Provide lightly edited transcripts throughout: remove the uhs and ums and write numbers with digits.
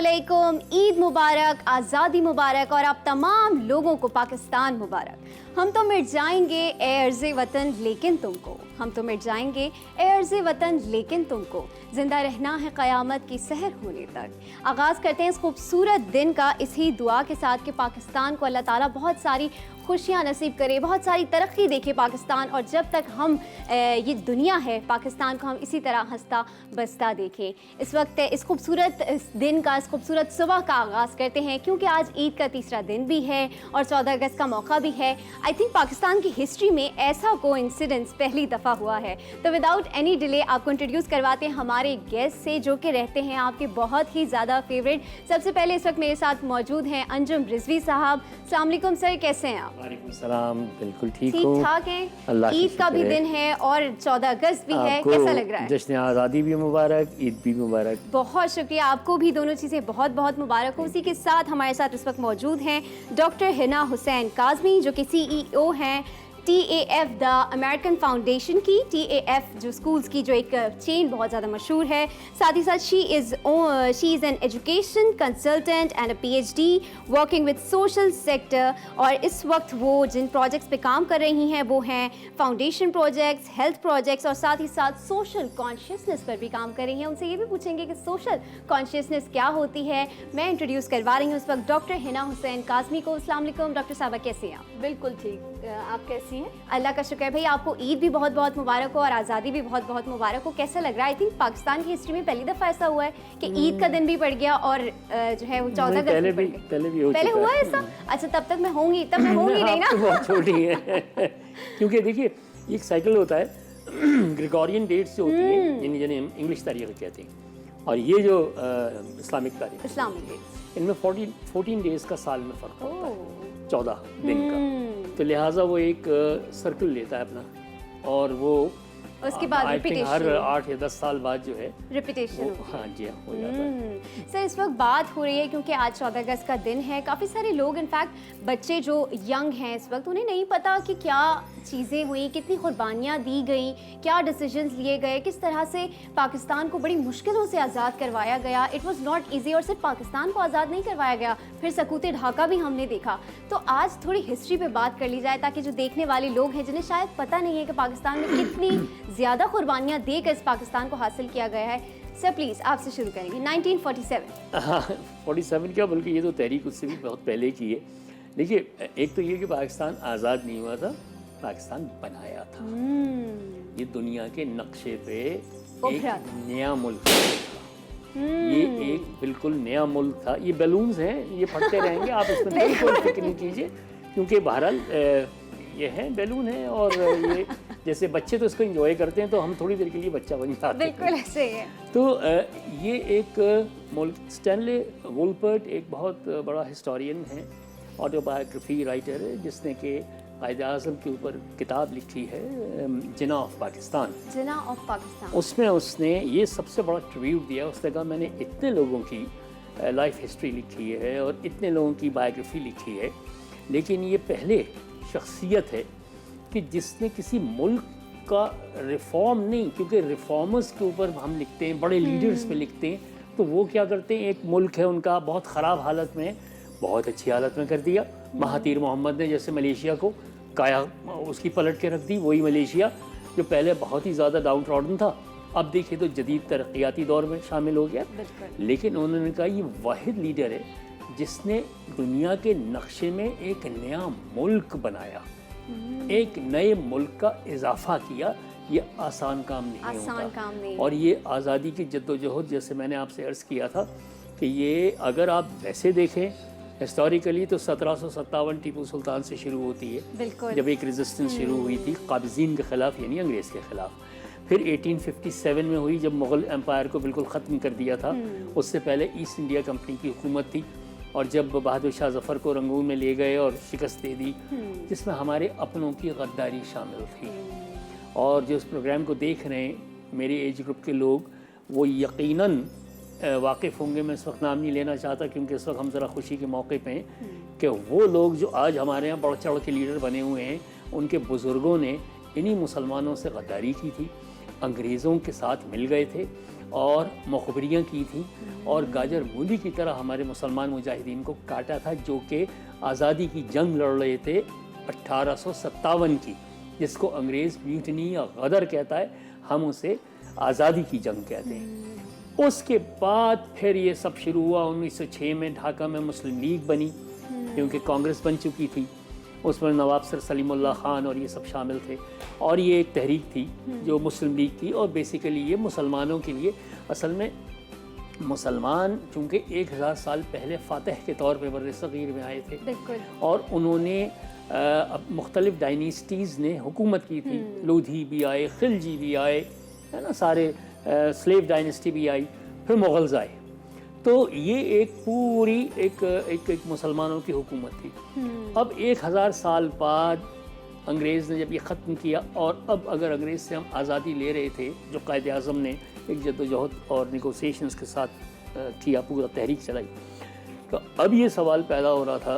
अस्सलामुअलैकुम, ईद मुबारक, आज़ादी मुबारक और आप तमाम लोगों को पाकिस्तान मुबारक। हम तो मिट जाएंगे ए अर्ज़े वतन लेकिन तुमको, हम तो मिट जाएंगे ए अर्ज़े वतन लेकिन तुमको, ज़िंदा रहना है क़यामत की सहर होने तक। आगाज़ करते हैं इस खूबसूरत दिन का इसी दुआ के साथ कि पाकिस्तान को अल्लाह ताला बहुत सारी खुशियाँ नसीब करे, बहुत सारी तरक्की देखे पाकिस्तान, और जब तक हम ये दुनिया है पाकिस्तान को हम इसी तरह हंसता बसता देखें। इस वक्त इस खूबसूरत दिन का, इस खूबसूरत सुबह का आगाज़ करते हैं क्योंकि आज ईद का तीसरा दिन भी है और 14 अगस्त का मौका भी है। आई थिंक पाकिस्तान की हिस्ट्री में ऐसा कोइंसिडेंस पहली दफ़ा हुआ है। तो विदाउट एनी डिले आपको इंट्रोड्यूस करवाते हैं हमारे गेस्ट से जो कि रहते हैं आपके बहुत ही ज़्यादा फेवरेट। सबसे पहले इस वक्त मेरे साथ मौजूद हैं अंजुम रिजवी साहब। अस्सलाम वालेकुम सर, कैसे हैं आप? वालेकुम सलाम, बिल्कुल ठीक हूँ। ठीक ठाक हैं। ईद का भी दिन है और 14 अगस्त भी है, कैसा लग रहा है? जश्न आज़ादी भी मुबारक, ईद भी मुबारक। बहुत शुक्रिया, आपको भी दोनों चीज़ें बहुत बहुत मुबारक हो। उसी के साथ हमारे साथ इस वक्त मौजूद हैं डॉक्टर हिना हुसैन काज़मी जो कि CEO हैं TAF द अमेरिकन फाउंडेशन की। TAF जो स्कूल्स की जो एक चेन बहुत ज़्यादा मशहूर है। साथ ही साथ she is an education consultant and a PhD working with social sector, और इस वक्त वो जिन प्रोजेक्ट्स पे काम कर रही हैं वो हैं फाउंडेशन प्रोजेक्ट्स, हेल्थ प्रोजेक्ट्स और साथ ही साथ सोशल कॉन्शियसनेस पर भी काम कर रही हैं। उनसे ये भी पूछेंगे कि सोशल कॉन्शियसनेस क्या होती है। मैं इंट्रोड्यूस करवा रही हूँ इस वक्त डॉक्टर हिना हुसैन काज़मी को। अस्सलाम वालेकुम डॉक्टर साहबा, कैसे हैं आप? बिल्कुल ठीक, आप कैसी हैं? अल्लाह का शुक्र है भाई। आपको ईद भी बहुत बहुत मुबारक हो और आज़ादी भी बहुत बहुत मुबारक हो। कैसा लग रहा है? आई थिंक पाकिस्तान की हिस्ट्री में पहली दफ़ा ऐसा हुआ है कि ईद का दिन भी पड़ गया और जो है वो 14 अगस्त पहले हुआ है ऐसा? अच्छा, तब मैं होंगी नहीं ना। बहुत छोटी है क्योंकि देखिए एक साइकिल होता है ग्रेगोरियन डेट्स जो होती है, यानी इंग्लिश तारीख कहते हैं, और ये जो इस्लामिक तारीख, इस्लामिक डेट्स, इनमें 14 डेज का साल में फ़र्क होता है, 14 दिन का। तो लिहाजा वो एक सर्कल लेता है अपना, और वो उसके बाद रिपीटेशन हर 8 या 10 साल बाद जो है रिपीटेशन। हाँ जी, हो जाता है। सर इस वक्त बात हो रही है क्योंकि आज 14 अगस्त का दिन है। काफ़ी सारे लोग, इनफैक्ट बच्चे जो यंग हैं इस वक्त, उन्हें नहीं पता कि क्या चीज़ें हुई, कितनी कुर्बानियाँ दी गई, क्या डिसीजंस लिए गए, किस तरह से पाकिस्तान को बड़ी मुश्किलों से आज़ाद करवाया गया। इट वाज नॉट इजी, और सिर्फ पाकिस्तान को आज़ाद नहीं करवाया गया, फिर सकूत ढाका भी हमने देखा। तो आज थोड़ी हिस्ट्री पे बात कर ली जाए ताकि जो देखने वाले लोग हैं जिन्हें शायद पता नहीं है कि पाकिस्तान में कितनी ज़्यादा कुर्बानियाँ देकर इस पाकिस्तान को हासिल किया गया है। सर प्लीज़ आपसे शुरू करेंगे। 1947। हाँ, 47 क्या, बल्कि ये तो तहरीक उससे भी बहुत पहले की है। देखिए, एक तो ये कि पाकिस्तान आज़ाद नहीं हुआ था, पाकिस्तान बनाया था। ये दुनिया के नक्शे पे एक नया मुल्क था। ये एक बिल्कुल नया मुल्क था। ये बैलून्स हैं, ये फटते रहेंगे, आप इसमें बिल्कुल फिक्र नहीं कीजिए, क्योंकि बहरहाल ये हैं, बैलून है, और ये जैसे बच्चे तो इसको एंजॉय करते हैं, तो हम थोड़ी देर के लिए बच्चा बन जाते हैं। बिल्कुल ऐसे है। तो ये एक मुल्क, स्टैनले वुलपर्ट एक बहुत बड़ा हिस्टोरियन है, ऑटोबायोग्राफी राइटर है, जिसने कि कायद-ए-आज़म के ऊपर किताब लिखी है, जिना ऑफ पाकिस्तान। जिना ऑफ पाकिस्तान। उसमें उसने ये सबसे बड़ा ट्रिब्यूट दिया। उसने कहा मैंने इतने लोगों की लाइफ हिस्ट्री लिखी है और इतने लोगों की बायोग्राफी लिखी है, लेकिन ये पहले शख्सियत है कि जिसने किसी मुल्क का रिफॉर्म नहीं, क्योंकि रिफॉर्मर्स के ऊपर हम लिखते हैं, बड़े लीडर्स पे लिखते हैं, तो वो क्या करते हैं, एक मुल्क है उनका बहुत ख़राब हालत में बहुत अच्छी हालत में कर दिया। महातीर मोहम्मद ने जैसे मलेशिया को काया उसकी पलट के रख दी। वही मलेशिया जो पहले बहुत ही ज़्यादा डाउन ट्रॉडन था, अब देखिए तो जदीद तरक्याती दौर में शामिल हो गया। लेकिन उन्होंने कहा ये वाहिद लीडर है जिसने दुनिया के नक्शे में एक नया मुल्क बनाया, एक नए मुल्क का इजाफा किया। ये आसान काम नहीं। और ये आज़ादी की जद्दोजहद, जैसे मैंने आपसे अर्ज़ किया था कि ये अगर आप वैसे देखें हिस्टोरिकली तो 1757 टीपू सुल्तान से शुरू होती है, जब एक रेजिस्टेंस शुरू हुई थी काबिज़ीन के ख़िलाफ़, यानी अंग्रेज़ के ख़िलाफ़। फिर 1857 में हुई जब मुग़ल एम्पायर को बिल्कुल ख़त्म कर दिया था। उससे पहले ईस्ट इंडिया कंपनी की हुकूमत थी, और जब बहादुर शाह ज़फ़र को रंगून में ले गए और शिकस्त दे दी, जिसमें हमारे अपनों की गद्दारी शामिल थी। और जो इस प्रोग्राम को देख रहे हैं मेरे एज ग्रुप के लोग, वो यकीनन वाकिफ़ होंगे। मैं इस वक्त नाम नहीं लेना चाहता क्योंकि इस वक्त हम ज़रा खुशी के मौके पे हैं कि वो लोग जो आज हमारे यहाँ बढ़ चढ़ के लीडर बने हुए हैं, उनके बुज़ुर्गों ने इन्हीं मुसलमानों से गद्दारी की थी, अंग्रेज़ों के साथ मिल गए थे, और मुखबरियाँ की थी और गाजर मूली की तरह हमारे मुसलमान मुजाहिदीन को काटा था, जो कि आज़ादी की जंग लड़ रहे थे 1857 की, जिसको अंग्रेज़ म्यूटनी या गदर कहता है, हम उसे आज़ादी की जंग कहते हैं। उसके बाद फिर ये सब शुरू हुआ। 1906 में ढाका में मुस्लिम लीग बनी, क्योंकि कांग्रेस बन चुकी थी, उसमें नवाब सर सलीमुल्लाह खान और ये सब शामिल थे, और ये एक तहरीक थी जो मुस्लिम लीग थी। और बेसिकली ये मुसलमानों के लिए, असल में मुसलमान चूँकि 1000 साल पहले फ़ातह के तौर पे बर्र सग़ीर में आए थे, बिल्कुल, और उन्होंने मुख्तलिफ़ डायनेस्टीज़ ने हुकूमत की थी। लोधी भी आए, खिलजी भी आए, है ना, सारे स्लेव डायनेस्टी भी आई, फिर मुग़ल्स आए। तो ये एक पूरी एक मुसलमानों की हुकूमत थी। अब 1000 साल बाद अंग्रेज़ ने जब ये ख़त्म किया, और अब अगर अंग्रेज़ से हम आज़ादी ले रहे थे, जो कायदे आज़म ने एक जद्दोजहद और निगोसिएशंस के साथ किया, पूरा तहरीक चलाई, तो अब ये सवाल पैदा हो रहा था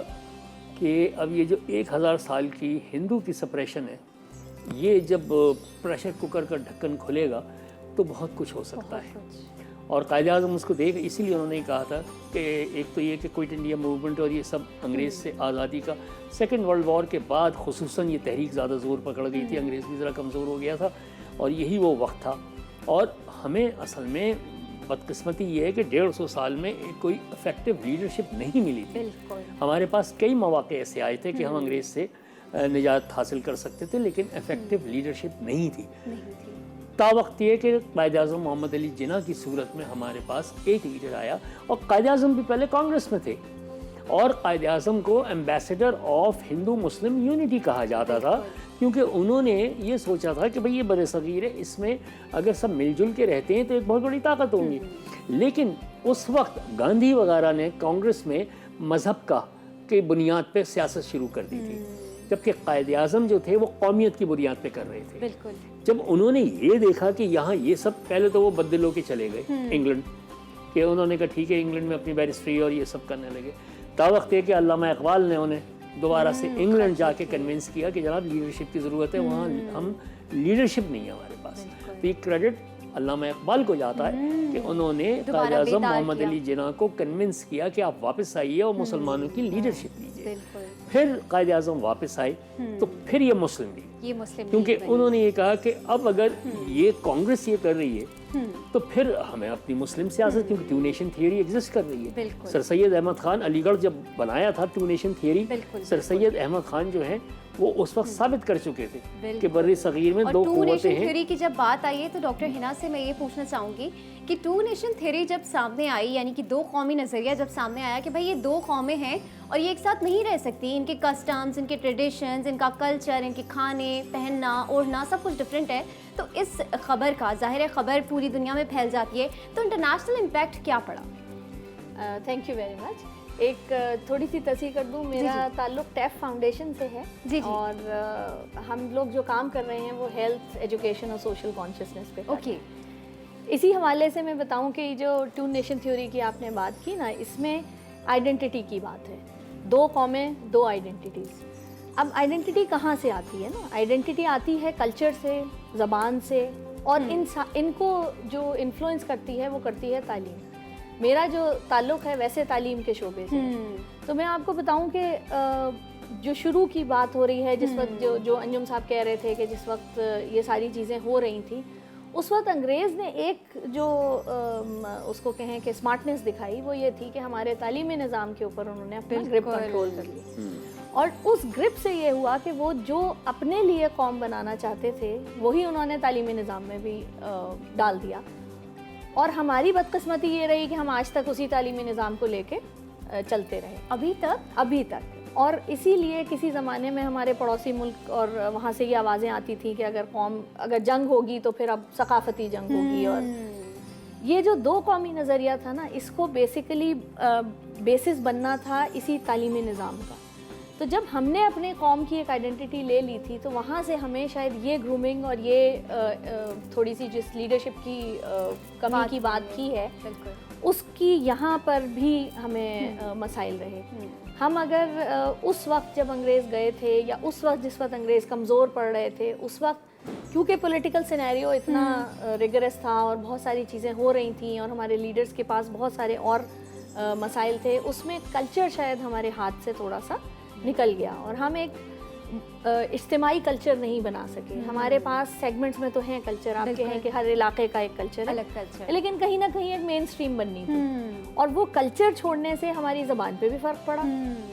कि अब ये जो 1000 साल की हिंदू की सप्रेशन है, ये जब प्रेशर कुकर का ढक्कन खुलेगा तो बहुत कुछ हो सकता है। और कायदे आज़म उसको देख, इसीलिए उन्होंने कहा था कि एक तो ये कि क्विट इंडिया मूवमेंट और ये सब अंग्रेज़ से आज़ादी का, सेकेंड वर्ल्ड वॉर के बाद खुसूसन ये तहरीक ज़्यादा ज़ोर पकड़ गई थी, अंग्रेज़ भी ज़रा कमज़ोर हो गया था, और यही वो वक्त था। और हमें असल में बदकिस्मती ये है कि 150 साल में कोई इफेक्टिव लीडरशिप नहीं मिली थी। हमारे पास कई मौके ऐसे आए थे कि हम अंग्रेज़ से निजात हासिल कर सकते थे, लेकिन इफेक्टिव लीडरशिप नहीं थी। तावक्त ये कि कायद-ए-आज़म मोहम्मद अली जिन्ना की सूरत में हमारे पास एक लीडर आया, और कायद-ए-आज़म भी पहले कांग्रेस में थे, और कायद-ए-आज़म को ambassador of Hindu Muslim unity कहा जाता था, क्योंकि उन्होंने ये सोचा था कि भाई ये बड़े सगीर है, इसमें अगर सब मिलजुल के रहते हैं तो एक बहुत बड़ी ताकत होंगी। लेकिन उस वक्त गांधी वगैरह ने कांग्रेस में मज़हब का के बुनियाद पे सियासत शुरू कर दी थी, जबकि कायद-ए-आज़म जो थे वो कौमियत की बुनियाद पे कर रहे थे। बिल्कुल। जब उन्होंने ये देखा कि यहाँ ये सब, पहले तो वो बदल होके चले गए इंग्लैंड के, उन्होंने कहा ठीक है, इंग्लैंड में अपनी बैरिस्ट्री और ये सब करने लगे। तावक्त है कि अल्लामा इकबाल ने उन्हें दोबारा से इंग्लैंड जाके कन्विंस किया कि जनाब लीडरशिप की ज़रूरत है, वहाँ हम लीडरशिप नहीं है हमारे पास। तो ये क्रेडिट अल्लामा इकबाल को जाता है कि उन्होंने कायद-ए-आज़म मोहम्मद अली जिन्ना को कन्विंस किया कि आप वापस आइए और मुसलमानों की लीडरशिप लीजिए। फिर कायद-ए-आज़म वापस आए, तो फिर ये मुस्लिम लीग, क्योंकि उन्होंने ये कहा कि अब अगर ये कांग्रेस ये कर रही है तो फिर हमें अपनी मुस्लिम सियासत, क्योंकि टू नेशन थियरी एग्जिस्ट कर रही है। सर सैयद अहमद खान अलीगढ़ जब बनाया था two nation theory, sir Syed Ahmed Khan जो है वो उस वक्त साबित कर चुके थे कि बर्रे सगीर में दो कुव्वतें हैं। थ्योरी की जब बात आई है तो डॉक्टर हिना से मैं ये पूछना चाहूँगी कि टू नेशन थ्योरी जब सामने आई, यानी कि दो कौमी नज़रिया जब सामने आया कि भाई ये दो कौमें हैं और ये एक साथ नहीं रह सकती, इनके कस्टम्स, इनके ट्रेडिशंस, इनका कल्चर, इनके खाने पहनना ओढ़ना सब कुछ डिफरेंट है, तो इस खबर का, जाहिर है खबर पूरी दुनिया में फैल जाती है, तो इंटरनेशनल इम्पैक्ट क्या पड़ा? Thank you very much. एक थोड़ी सी तस्वीर कर दूं, मेरा ताल्लुक टैफ फाउंडेशन से है। जी। और हम लोग जो काम कर रहे हैं वो हेल्थ, एजुकेशन और सोशल कॉन्शियसनेस पे। ओके। इसी हवाले से मैं बताऊं कि जो टू नेशन थ्योरी की आपने बात की ना, इसमें आइडेंटिटी की बात है, दो कौमें, दो आइडेंटिटीज़। अब आइडेंटिटी कहाँ से आती है ना? आइडेंटिटी आती है कल्चर से, ज़बान से, और इनको जो इन्फ्लुएंस करती है वो करती है तालीम। मेरा जो ताल्लुक़ है वैसे तालीम के शोबे से, तो मैं आपको बताऊं कि जो शुरू की बात हो रही है, जिस वक्त जो अंजुम साहब कह रहे थे कि जिस वक्त ये सारी चीज़ें हो रही थी, उस वक्त अंग्रेज़ ने एक जो उसको कहें कि स्मार्टनेस दिखाई, वो ये थी कि हमारे तालीमी निज़ाम के ऊपर उन्होंने अपना ग्रिप कंट्रोल कर लिया। और उस ग्रिप से ये हुआ कि वो जो अपने लिए कौम बनाना चाहते थे वही उन्होंने तालीमी निज़ाम में भी डाल दिया। और हमारी बदकिस्मती ये रही कि हम आज तक उसी तालीमी निज़ाम को लेके चलते रहे अभी तक। और इसीलिए किसी ज़माने में हमारे पड़ोसी मुल्क और वहाँ से ये आवाज़ें आती थी कि अगर जंग होगी तो फिर अब सकाफ़ती जंग होगी। और ये जो दो कौमी नज़रिया था ना, इसको बेसिकली बेसिस बनना था इसी तालीमी निज़ाम का। तो जब हमने अपने कौम की एक आइडेंटिटी ले ली थी, तो वहाँ से हमें शायद ये ग्रूमिंग और ये थोड़ी सी जिस लीडरशिप की कमी की बात की है, उसकी यहाँ पर भी हमें मसाइल रहे। हम अगर उस वक्त जब अंग्रेज़ गए थे, या उस वक्त जिस वक्त अंग्रेज़ कमज़ोर पड़ रहे थे, उस वक्त क्योंकि पॉलिटिकल सिनेरियो इतना रिगरस था और बहुत सारी चीज़ें हो रही थी और हमारे लीडर्स के पास बहुत सारे और मसाइल थे, उसमें कल्चर शायद हमारे हाथ से थोड़ा सा निकल गया और हम एक इज्तिमाई कल्चर नहीं बना सके। हमारे पास सेगमेंट्स में तो हैं कल्चर, आपके हैं कि हर इलाके का एक कल्चर है, अलग कल्चर, लेकिन कहीं ना कहीं एक मेन स्ट्रीम बननी थी और वो कल्चर छोड़ने से हमारी ज़बान पे भी फ़र्क पड़ा,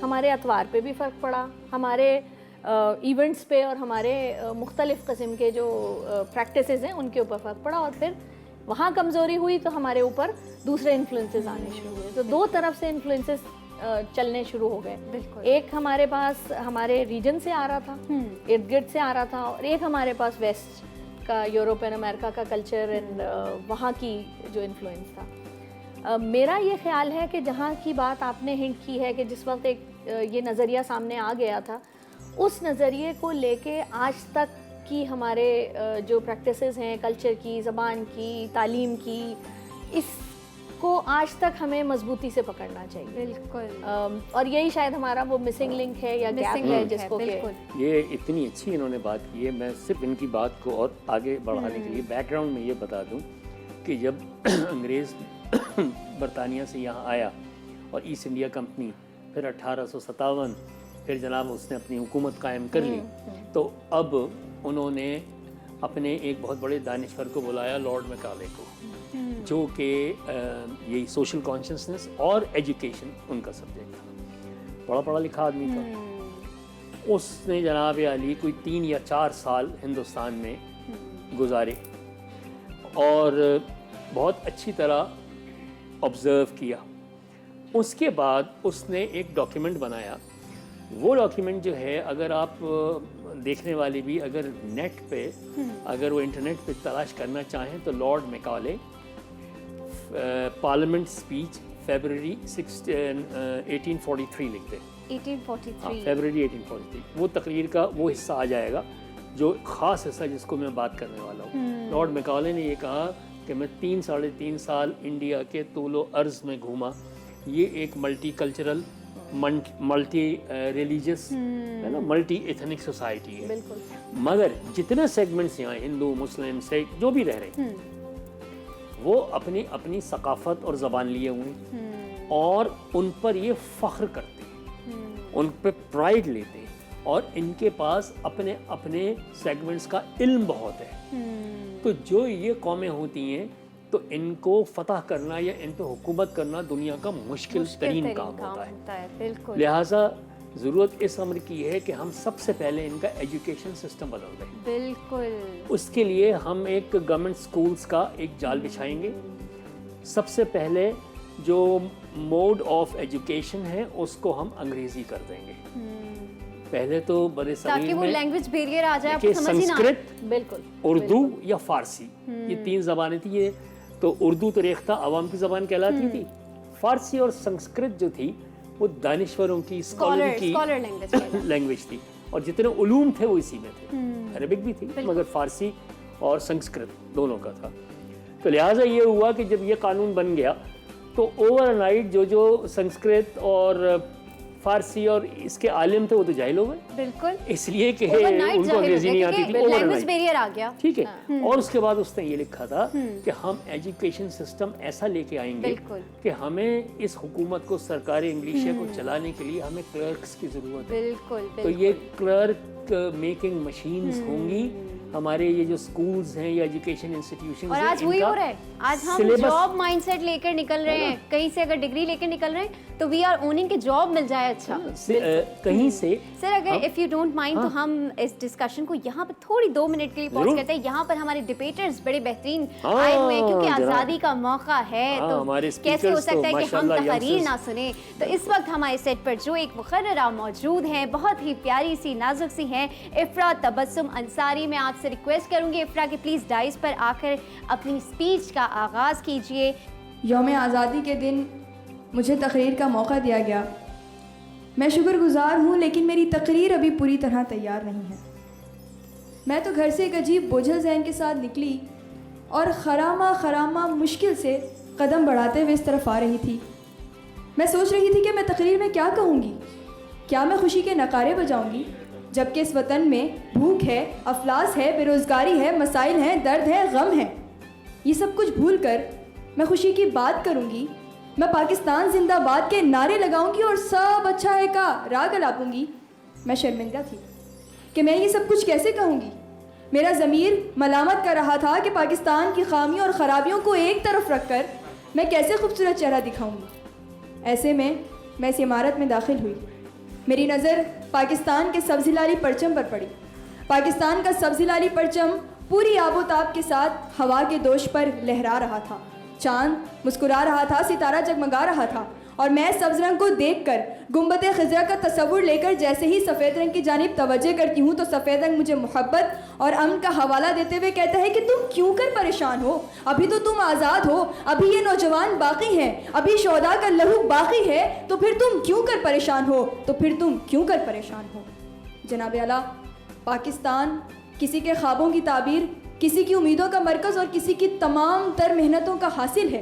हमारे अतवार पे भी फ़र्क पड़ा, हमारे इवेंट्स पे और हमारे मुख्तलिफ़ किस्म के जो प्रैक्टिसेस हैं उनके ऊपर फ़र्क पड़ा और फिर वहाँ कमज़ोरी हुई तो हमारे ऊपर दूसरे इन्फ्लुएंसेस आने शुरू हुए। तो दो तरफ से इन्फ्लुएंसेस चलने शुरू हो गए। एक हमारे पास हमारे रीजन से आ रहा था, इर्द गिर्द से आ रहा था, और एक हमारे पास वेस्ट का, यूरोप एंड अमेरिका का कल्चर एंड वहाँ की जो इन्फ्लुएंस था। मेरा ये ख्याल है कि जहाँ की बात आपने हिंट की है कि जिस वक्त एक ये नज़रिया सामने आ गया था, उस नज़रिए को लेके आज तक की हमारे जो प्रैक्टिसेस हैं कल्चर की, ज़बान की, तालीम की, इसको आज तक हमें मजबूती से पकड़ना चाहिए। बिल्कुल। और यही शायद हमारा वो मिसिंग लिंक है या गैप है जिसको के ये इतनी अच्छी इन्होंने बात की है। मैं सिर्फ इनकी बात को और आगे बढ़ाने के लिए बैकग्राउंड में ये बता दूं कि जब अंग्रेज़ बरतानिया से यहाँ आया और ईस्ट इंडिया कंपनी, फिर 1857 फिर जनाब उसने अपनी हुकूमत कायम कर ली, तो अब उन्होंने अपने एक बहुत बड़े दानिश्वर को बुलाया, लॉर्ड मैकाले को, जो कि यही सोशल कॉन्शियसनेस और एजुकेशन उनका सब्जेक्ट था। बड़ा पढ़ा लिखा आदमी था। उसने जनाब अली कोई 3 या 4 साल हिंदुस्तान में गुजारे और बहुत अच्छी तरह ऑब्ज़र्व किया। उसके बाद उसने एक डॉक्यूमेंट बनाया। वो डॉक्यूमेंट जो है, अगर आप देखने वाले भी अगर नेट पे, अगर वो इंटरनेट पे तलाश करना चाहें तो लॉर्ड मैकाले पार्लियामेंट स्पीच फरवरी 1843 लिखते हैं। 1843 फरवरी 1843 वो तकरीर का वो हिस्सा आ जाएगा, जो ख़ास हिस्सा जिसको मैं बात करने वाला हूँ। लॉर्ड मैकाले ने ये कहा कि मैं 3-3.5 साल इंडिया के तूलो अर्ज़ में घूमा। ये एक मल्टी कल्चरल, मल्टी रिलीजियस है ना, मल्टी एथनिक सोसाइटी है। मगर जितने सेगमेंट्स यहाँ हिंदू, मुस्लिम, सिख जो भी रह रहे हैं, वो अपनी अपनी सकाफत और ज़बान लिए हुए हैं और उन पर ये फ़ख्र करते हैं, उन पर प्राइड लेते हैं और इनके पास अपने अपने सेगमेंट्स का इल्म बहुत है। तो जो ये कौमें होती हैं तो इनको फतह करना या इन पर हुकूमत करना दुनिया का मुश्किल तरीन काम होता है। बिल्कुल। लिहाजा ज़रूरत इस अमर की है कि हम सबसे पहले इनका एजुकेशन सिस्टम बदल दें। बिल्कुल। उसके लिए हम एक गवर्नमेंट स्कूल्स का एक जाल बिछाएंगे। सबसे पहले जो मोड ऑफ एजुकेशन है उसको हम अंग्रेज़ी कर देंगे। पहले तो बड़े ताकि वो लैंग्वेज बैरियर आ जाए, आपको समझ ही ना आए। संस्कृत, बिल्कुल, उर्दू या फारसी, ये 3 ज़बानें थी। ये तो उर्दू तो रेख्ता आवाम की ज़बान कहलाती थी। फारसी और संस्कृत जो थी वो दानिश्वरों की, स्कॉलर की लैंग्वेज थी और जितने उलूम थे वो इसी में थे। अरबिक भी थी मगर फारसी और संस्कृत दोनों का था। तो लिहाजा ये हुआ कि जब ये कानून बन गया तो ओवरनाइट जो संस्कृत और फारसी और इसके आलिम थे वो तो जाहिल हो गए। बिल्कुल। इसलिए कि उनको अंग्रेजी नहीं आती थी, लैंग्वेज बैरियर आ गया। ठीक है। और उसके बाद उसने ये लिखा था कि हम एजुकेशन सिस्टम ऐसा लेके आएंगे कि हमें इस हुकूमत को, सरकारी इंग्लिश को चलाने के लिए हमें क्लर्क्स की जरूरत है। बिल्कुल। तो ये क्लर्क मेकिंग मशीन्स होंगी। हमारे ये जो स्कूल्स हैं या एजुकेशन इंस्टीट्यूशंस और हैं, आज वही हो रहा है। आज हम जॉब माइंडसेट लेकर निकल रहे हैं। कहीं से अगर डिग्री लेकर निकल रहे हैं तो वी आर ओनिंग के जॉब मिल जाए। अच्छा कहीं से सर, अगर इफ यू डोंट माइंड तो हम इस डिस्कशन को यहाँ पर थोड़ी 2 मिनट के लिए पॉज करते हैं। यहाँ पर हमारे डिबेटर्स बड़े बेहतरीन आए हुए हैं क्योंकि आज़ादी का मौका है। तो कैसे हो सकता है कि हम तहरीर ना सुने। तो इस वक्त हमारे सेट पर जो एक मुखर्ररा मौजूद हैं, बहुत ही प्यारी सी, नाजुक सी हैं, इफ्रा तबस्सुम अंसारी। मैं आपसे रिक्वेस्ट करूंगी इफ्रा कि प्लीज़ डाइस पर आकर अपनी स्पीच का आगाज़ कीजिए। यौम आज़ादी के दिन मुझे तकरीर का मौका दिया गया। मैं शुक्रगुजार हूँ, लेकिन मेरी तकरीर अभी पूरी तरह तैयार नहीं है। मैं तो घर से एक अजीब बोझल ज़हन के साथ निकली और खरामा मुश्किल से कदम बढ़ाते हुए इस तरफ आ रही थी। मैं सोच रही थी कि मैं तकरीर में क्या कहूँगी। क्या मैं खुशी के नकारे बजाऊँगी जबकि इस वतन में भूख है, अफलास है, बेरोज़गारी है, मसाइल हैं, दर्द है, गम है। ये सब कुछ भूल कर मैं खुशी की बात करूँगी, मैं पाकिस्तान जिंदाबाद के नारे लगाऊंगी और सब अच्छा है का राग अलापूंगी। मैं शर्मिंदा थी कि मैं ये सब कुछ कैसे कहूँगी। मेरा ज़मीर मलामत कर रहा था कि पाकिस्तान की खामियों और ख़राबियों को एक तरफ रखकर मैं कैसे खूबसूरत चेहरा दिखाऊंगी। ऐसे में मैं इस इमारत में दाखिल हुई। मेरी नज़र पाकिस्तान के सब्ज़ी लाली परचम पर पड़ी। पाकिस्तान का सब्ज़ी लाली परचम पूरी आबोताब के साथ हवा के दोष पर लहरा रहा था। चांद मुस्कुरा रहा था, सितारा जगमगा रहा था, और मैं सब्ज़ रंग को देखकर गुंबद खिज़रा का तस्वुर लेकर जैसे ही सफ़ेद रंग की जानिब तवज्जो करती हूँ तो सफ़ेद रंग मुझे मोहब्बत और अमन का हवाला देते हुए कहता है कि तुम क्यों कर परेशान हो, अभी तो तुम आज़ाद हो, अभी ये नौजवान बाकी हैं, अभी शोहदा का लहू बाकी है, तो फिर तुम क्यों कर परेशान हो, तो फिर तुम क्यों कर परेशान हो। जनाब आला, पाकिस्तान किसी के ख्वाबों की ताबीर, किसी की उम्मीदों का मरकज़ और किसी की तमाम तर मेहनतों का हासिल है।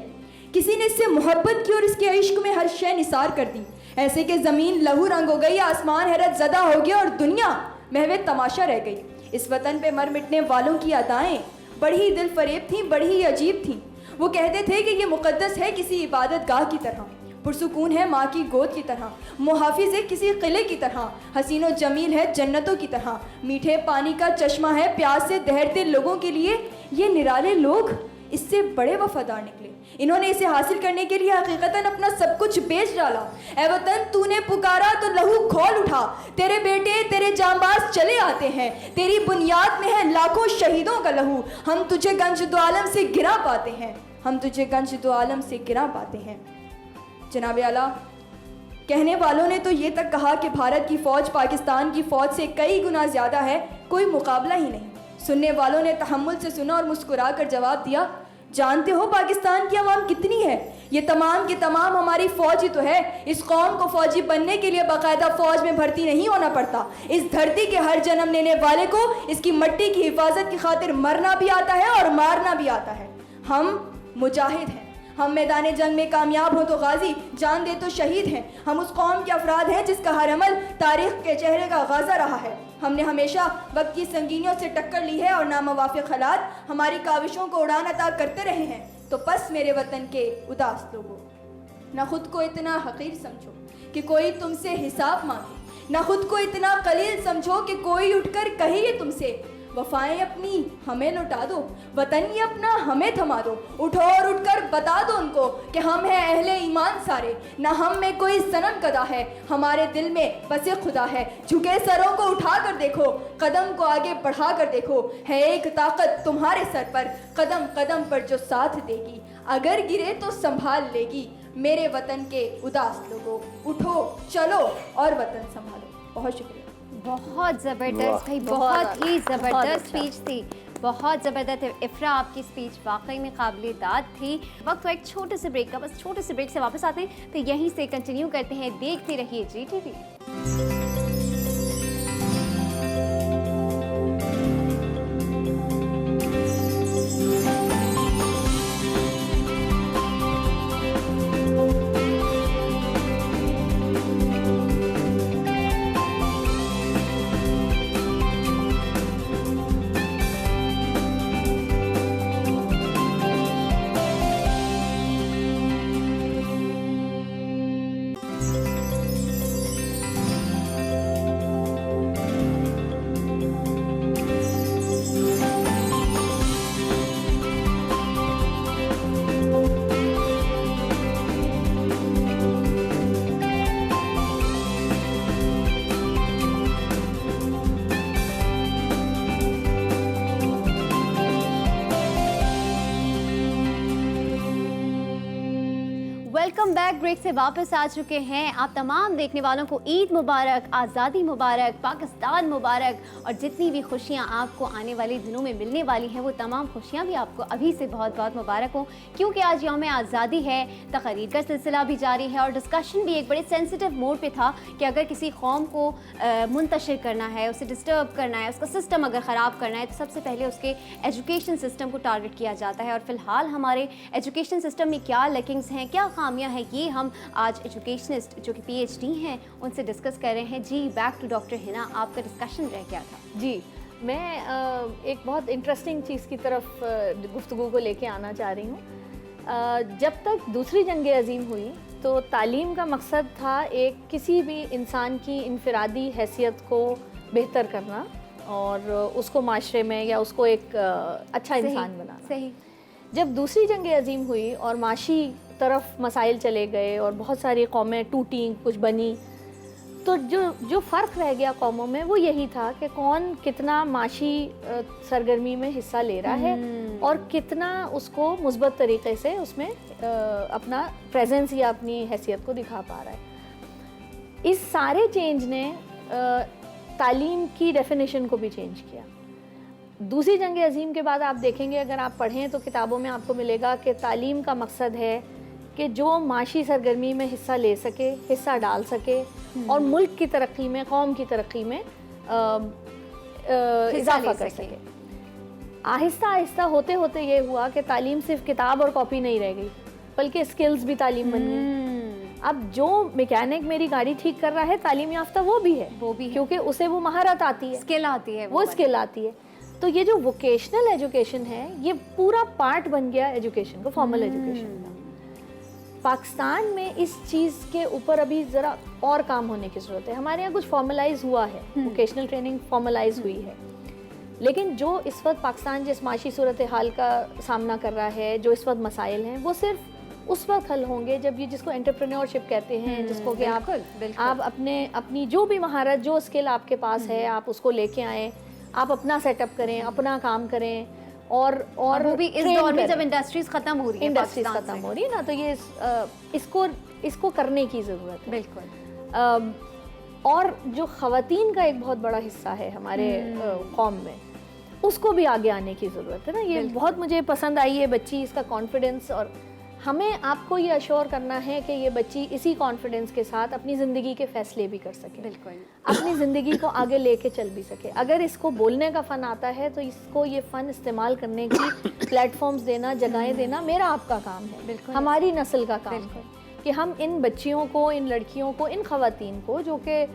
किसी ने इससे मोहब्बत की और इसके इश्क में हर शय निसार कर दी। ऐसे कि ज़मीन लहू रंग हो गई, आसमान हैरत ज़दा हो गया और दुनिया महवे तमाशा रह गई। इस वतन पे मर मिटने वालों की अदाएँ बड़ी ही दिल फरेब थीं, बड़ी ही अजीब थीं। वो कहते थे कि ये मुक़द्दस है किसी इबादत गाह की तरह, पुरसुकून है माँ की गोद की तरह, मुहाफिज है किसी किले की तरह, हसीन व जमील है जन्नतों की तरह, मीठे पानी का चश्मा है प्यास से दहरते लोगों के लिए। ये निराले लोग इससे बड़े वफादार निकले। इन्होंने इसे हासिल करने के लिए हकीकतन अपना सब कुछ बेच डाला। ए वतन, तूने पुकारा तो लहू खोल उठा, तेरे बेटे तेरे जांबाज चले आते हैं, तेरी बुनियाद में है लाखों शहीदों का लहू। हम तुझे गंज दो आलम से गिरा पाते हैं, हम तुझे गंज दो आलम से गिरा पाते हैं। जनाब आला, कहने वालों ने तो ये तक कहा कि भारत की फ़ौज पाकिस्तान की फ़ौज से कई गुना ज़्यादा है, कोई मुकाबला ही नहीं। सुनने वालों ने तहम्मुल से सुना और मुस्कुरा कर जवाब दिया, जानते हो पाकिस्तान की आवाम कितनी है? ये तमाम की तमाम हमारी फ़ौज ही तो है। इस कौम को फ़ौजी बनने के लिए बाकायदा फ़ौज में भर्ती नहीं होना पड़ता। इस धरती के हर जन्म लेने वाले को इसकी मट्टी की हिफाजत की खातिर मरना भी आता है और मारना भी आता है। हम मुजाहिद हैं, हम मैदान जंग में कामयाब हो तो गाजी, जान दे तो शहीद हैं। हम उस कौम के अफराद हैं जिसका हर अमल तारीख़ के चेहरे का गाज़ा रहा है। हमने हमेशा वक्त की संगीनियों से टक्कर ली है और नामुवाफिक हालात हमारी काविशों को उड़ान अता करते रहे हैं। तो बस मेरे वतन के उदास लोगों, ना खुद को इतना हकीर समझो कि कोई तुमसे हिसाब मांगे, ना खुद को इतना कलील समझो कि कोई उठकर कहे ये तुमसे वफाएं अपनी हमें लौटा दो, वतन ये अपना हमें थमा दो। उठो और उठकर बता दो उनको कि हम हैं अहले ईमान सारे, ना हम में कोई सनम कदा है, हमारे दिल में बस ये खुदा है। झुके सरों को उठा कर देखो, कदम को आगे बढ़ा कर देखो, है एक ताकत तुम्हारे सर पर, कदम कदम पर जो साथ देगी, अगर गिरे तो संभाल लेगी। मेरे वतन के उदास लोगों, उठो चलो और वतन संभालो। बहुत शुक्रिया। बहुत ज़बरदस्त भाई, बहुत ही ज़बरदस्त स्पीच थी, बहुत ज़बरदस्त। इफ्रा, आपकी स्पीच वाकई में काबिल दाद थी। वक्त हुआ एक छोटे से ब्रेक का, बस छोटे से ब्रेक से वापस आते हैं तो यहीं से कंटिन्यू करते हैं। देखते रहिए GTV। Welcome back. ब्रेक से वापस आ चुके हैं। आप तमाम देखने वालों को ईद मुबारक, आज़ादी मुबारक, पाकिस्तान मुबारक, और जितनी भी खुशियां आपको आने वाले दिनों में मिलने वाली हैं वो तमाम खुशियां भी आपको अभी से बहुत बहुत मुबारक हो, क्योंकि आज यौम आज़ादी है। तकरीर का सिलसिला भी जारी है और डिस्कशन भी एक बड़े सेंसिटिव मोड पे था कि अगर किसी कौम को मुंतशिर करना है, उसे डिस्टर्ब करना है, उसका सिस्टम अगर ख़राब करना है तो सबसे पहले उसके एजुकेशन सिस्टम को टारगेट किया जाता है। और फ़िलहाल हमारे एजुकेशन सिस्टम में क्या लैकिंग्स हैं, क्या खामियाँ हैं, ये हम आज एजुकेशनिस्ट जो कि PhD हैं उनसे डिस्कस कर रहे हैं। जी, बैक टू डॉक्टर हिना, आपका डिस्कशन रह गया था। जी, मैं एक बहुत इंटरेस्टिंग चीज़ की तरफ गुफ्तगू को लेके आना चाह रही हूँ। जब तक दूसरी जंग अज़ीम हुई तो तालीम का मकसद था एक किसी भी इंसान की इनफरादी हैसियत को बेहतर करना और उसको माशरे में या उसको एक अच्छा इंसान बनाना। सही। जब दूसरी जंग अज़ीम हुई और माशी तरफ मसाइल चले गए और बहुत सारी कौमें टूटी, कुछ बनी, तो जो फ़र्क रह गया कौमों में वो यही था कि कौन कितना माशी सरगर्मी में हिस्सा ले रहा है और कितना उसको मुस्बत तरीक़े से उसमें अपना प्रेजेंस या अपनी हैसियत को दिखा पा रहा है। इस सारे चेंज ने तालीम की डेफिनेशन को भी चेंज किया। दूसरी जंग अज़ीम के बाद आप देखेंगे, अगर आप पढ़ें तो किताबों में आपको मिलेगा कि तालीम का मकसद है कि जो माशी सरगर्मी में हिस्सा ले सके, हिस्सा डाल सके और मुल्क की तरक्की में, कौम की तरक्की में इजाफा कर सके। आहिस्ता आहिस्ता होते होते ये हुआ कि तालीम सिर्फ किताब और कॉपी नहीं रह गई, बल्कि स्किल्स भी तालीम बन गई। अब जो मैकेनिक मेरी गाड़ी ठीक कर रहा है, तालीम याफ्ता वो भी है, क्योंकि उसे वो महारत आती है, स्किल आती है, वो स्किल आती है। तो ये जो वोकेशनल एजुकेशन है, ये पूरा पार्ट बन गया एजुकेशन का, फॉर्मल एजुकेशन का। पाकिस्तान में इस चीज़ के ऊपर अभी ज़रा और काम होने की ज़रूरत है। हमारे यहाँ कुछ फॉर्मलाइज हुआ है, वोकेशनल ट्रेनिंग फॉर्मलाइज हुई है, लेकिन जो इस वक्त पाकिस्तान जिस माशी सूरत हाल का सामना कर रहा है, जो इस वक्त मसाइल हैं, वो सिर्फ उस वक्त हल होंगे जब ये जिसको एंटरप्रेन्योरशिप कहते हैं, जिसको कि आप अपनी जो भी महारत, जो स्किल आपके पास है, आप उसको लेके आएँ, आप अपना सेटअप करें, अपना काम करें और वो भी इस दौर में जब इंडस्ट्रीज खत्म हो रही है, इंडस्ट्रीज खत्म हो रही है ना, तो ये इसको करने की ज़रूरत है। बिल्कुल। और जो ख़वातीन का एक बहुत बड़ा हिस्सा है हमारे कौम में, उसको भी आगे आने की ज़रूरत है ना। ये बहुत मुझे पसंद आई है बच्ची, इसका कॉन्फिडेंस, और हमें आपको ये अश्योर करना है कि ये बच्ची इसी कॉन्फिडेंस के साथ अपनी ज़िंदगी के फ़ैसले भी कर सके, बिल्कुल, अपनी ज़िंदगी को आगे लेके चल भी सके। अगर इसको बोलने का फ़न आता है तो इसको ये फ़न इस्तेमाल करने की प्लेटफॉर्म्स देना, जगहें देना मेरा आपका काम है, बिल्कुल, हमारी नस्ल का काम है कि हम इन बच्चियों को, इन लड़कियों को, इन ख़वातीन को जो कि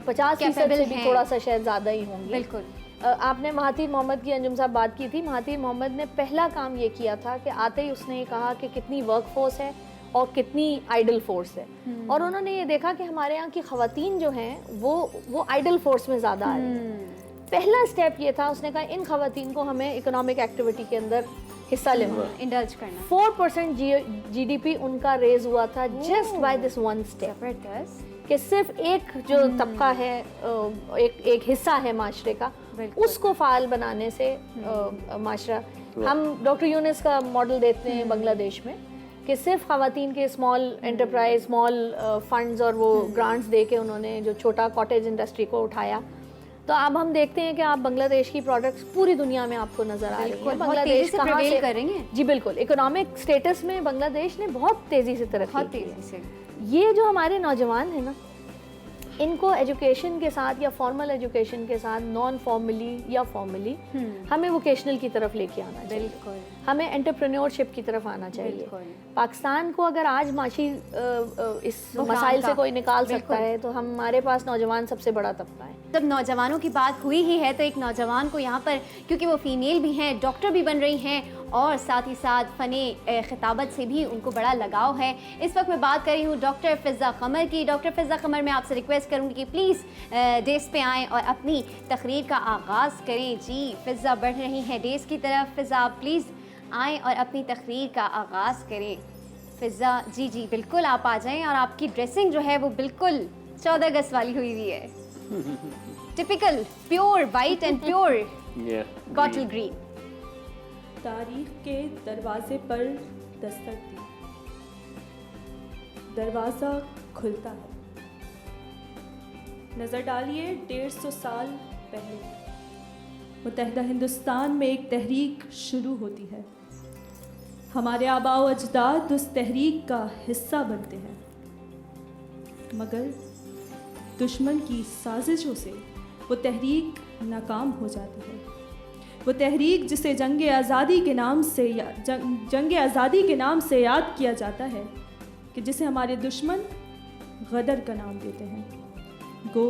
50% से भी थोड़ा सा शायद ज़्यादा ही होंगी। बिल्कुल। आपने महातीर मोहम्मद की अंजुम साहब बात की थी। महातीर मोहम्मद ने पहला काम ये किया था कि आते ही उसने ये कहा कि कितनी वर्क फोर्स है और कितनी आइडल फोर्स है, और उन्होंने ये देखा कि हमारे यहाँ की ख़वातीन जो हैं वो आइडल फोर्स में ज़्यादा आ रही हैं। पहला स्टेप ये था, उसने कहा इन ख़वातीन को हमें इकोनॉमिक एक्टिविटी के अंदर हिस्सा लेना, इंडल्ज करना। 4% GDP उनका रेज हुआ था just by this one step, कि सिर्फ एक जो तबका है, एक हिस्सा है माशरे का, उसको फ़ाल बनाने से माशरा। हम डॉक्टर यूनिस का मॉडल देते हैं बांग्लादेश में कि सिर्फ ख़वातीन के स्मॉल एंटरप्राइज, स्मॉल फंड्स और वो ग्रांट्स दे के उन्होंने जो छोटा कॉटेज इंडस्ट्री को उठाया। तो अब हम देखते हैं कि आप बांग्लादेश की प्रोडक्ट्स पूरी दुनिया में आपको नज़र आ रही है। बांग्लादेश कहाँ से कर रही है? जी बिल्कुल, इकोनॉमिक स्टेटस में बांग्लादेश ने बहुत तेज़ी से तरक्की की है। ये जो हमारे नौजवान हैं ना, इनको एजुकेशन के साथ या फॉर्मल एजुकेशन के साथ नॉन फॉर्मली या फॉर्मली हमें वोकेशनल की तरफ लेके आना चाहिए। बिल्कुल, हमें एंटरप्रेन्योरशिप की तरफ आना चाहिए। पाकिस्तान को अगर आज माशी इस मसाइल से कोई निकाल सकता है तो हमारे पास नौजवान सबसे बड़ा तबका है। जब नौजवानों की बात हुई ही है तो एक नौजवान को यहाँ पर, क्योंकि वो फीमेल भी हैं, डॉक्टर भी बन रही हैं और साथ ही साथ फ़ने खिताबत से भी उनको बड़ा लगाव है। इस वक्त मैं बात कर रही हूँ डॉक्टर फ़िज़ा क़मर की। डॉक्टर फ़िज़ा क़मर, मैं आपसे रिक्वेस्ट करूँगी कि प्लीज़ डेस्क पे आएँ और अपनी तकरीर का आगाज़ करें। जी, फ़िज़ा बढ़ रही हैं डेस्क की तरफ। फ़िज़ा प्लीज़ आएँ और अपनी तकरीर का आगाज़ करें। फ़िज़ा जी जी बिल्कुल, आप आ जाएँ। और आपकी ड्रेसिंग जो है वो बिल्कुल 14 अगस्त वाली हुई हुई है, typical pure white and pure bottle green. तारीख के दरवाजे पर दस्तक दी, दरवाज़ा खुलता है। नज़र डालिए 150 साल पहले मुत्तहिदा हिंदुस्तान में एक तहरीक शुरू होती है। हमारे आबाओ अजदाद उस तहरीक का हिस्सा बनते हैं, मगर दुश्मन की साजिशों से वो तहरीक नाकाम हो जाती है। वो तहरीक जिसे जंग आज़ादी के नाम से याद किया जाता है, कि जिसे हमारे दुश्मन गदर का नाम देते हैं। गो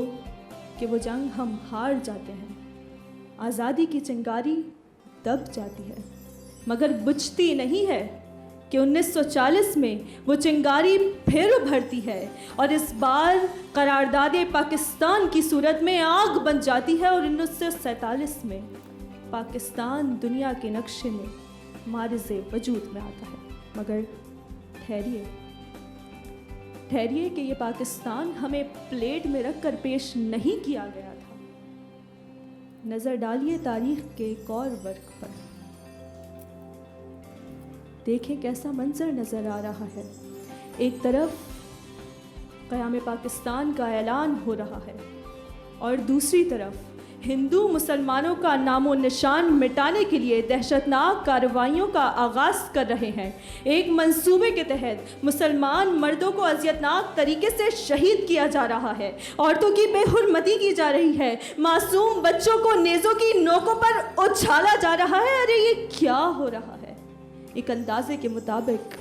कि वो जंग हम हार जाते हैं। आज़ादी की चिंगारी दब जाती है, मगर बुझती नहीं है कि 1940 में वो चिंगारी फिर उभरती है और इस बार करारदाद पाकिस्तान की सूरत में आग बन जाती है और 1947 में पाकिस्तान दुनिया के नक्शे में मारिज़े वजूद में आता है। मगर ठहरिए कि ये पाकिस्तान हमें प्लेट में रखकर पेश नहीं किया गया था। नज़र डालिए तारीख के एक और वर्क पर, देखें कैसा मंजर नज़र आ रहा है। एक तरफ क़याम पाकिस्तान का ऐलान हो रहा है और दूसरी तरफ हिंदू मुसलमानों का नामो निशान मिटाने के लिए दहशतनाक कार्रवाइयों का आगाज़ कर रहे हैं। एक मंसूबे के तहत मुसलमान मर्दों को अज़ियतनाक तरीके से शहीद किया जा रहा है, औरतों की बेहुरमती की जा रही है, मासूम बच्चों को नेज़ों की नोकों पर उछाला जा रहा है। अरे ये क्या हो रहा है? एक अंदाजे के मुताबिक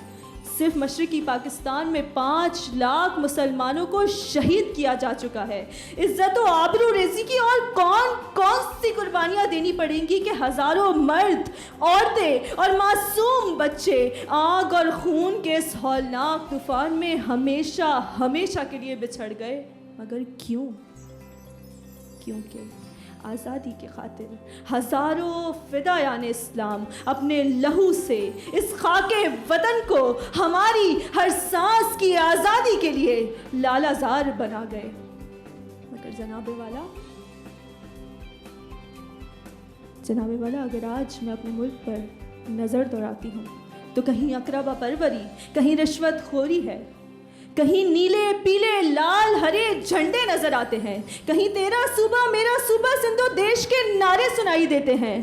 सिर्फ मशरक़ी पाकिस्तान में 5 लाख मुसलमानों को शहीद किया जा चुका है। इज़्ज़त व आबरू रेज़ी की और कौन कौन सी कुर्बानियाँ देनी पड़ेंगी कि हज़ारों मर्द, औरतें और मासूम बच्चे आग और खून के इस हौलनाक तूफ़ान में हमेशा हमेशा के लिए बिछड़ गए। मगर क्यों? क्योंकि आज़ादी के खातिर हज़ारों फ़िदायान इस्लाम अपने लहू से इस खाके वतन को हमारी हर सांस की आज़ादी के लिए लालाज़ार बना गए। मगर जनाबे वाला अगर आज मैं अपने मुल्क पर नज़र दौड़ाती हूँ तो कहीं अकरबा परवरी, कहीं रिश्वतखोरी है, कहीं नीले पीले लाल हरे झंडे नजर आते हैं, कहीं तेरा सूबा मेरा सूबा सिंधु देश के नारे सुनाई देते हैं।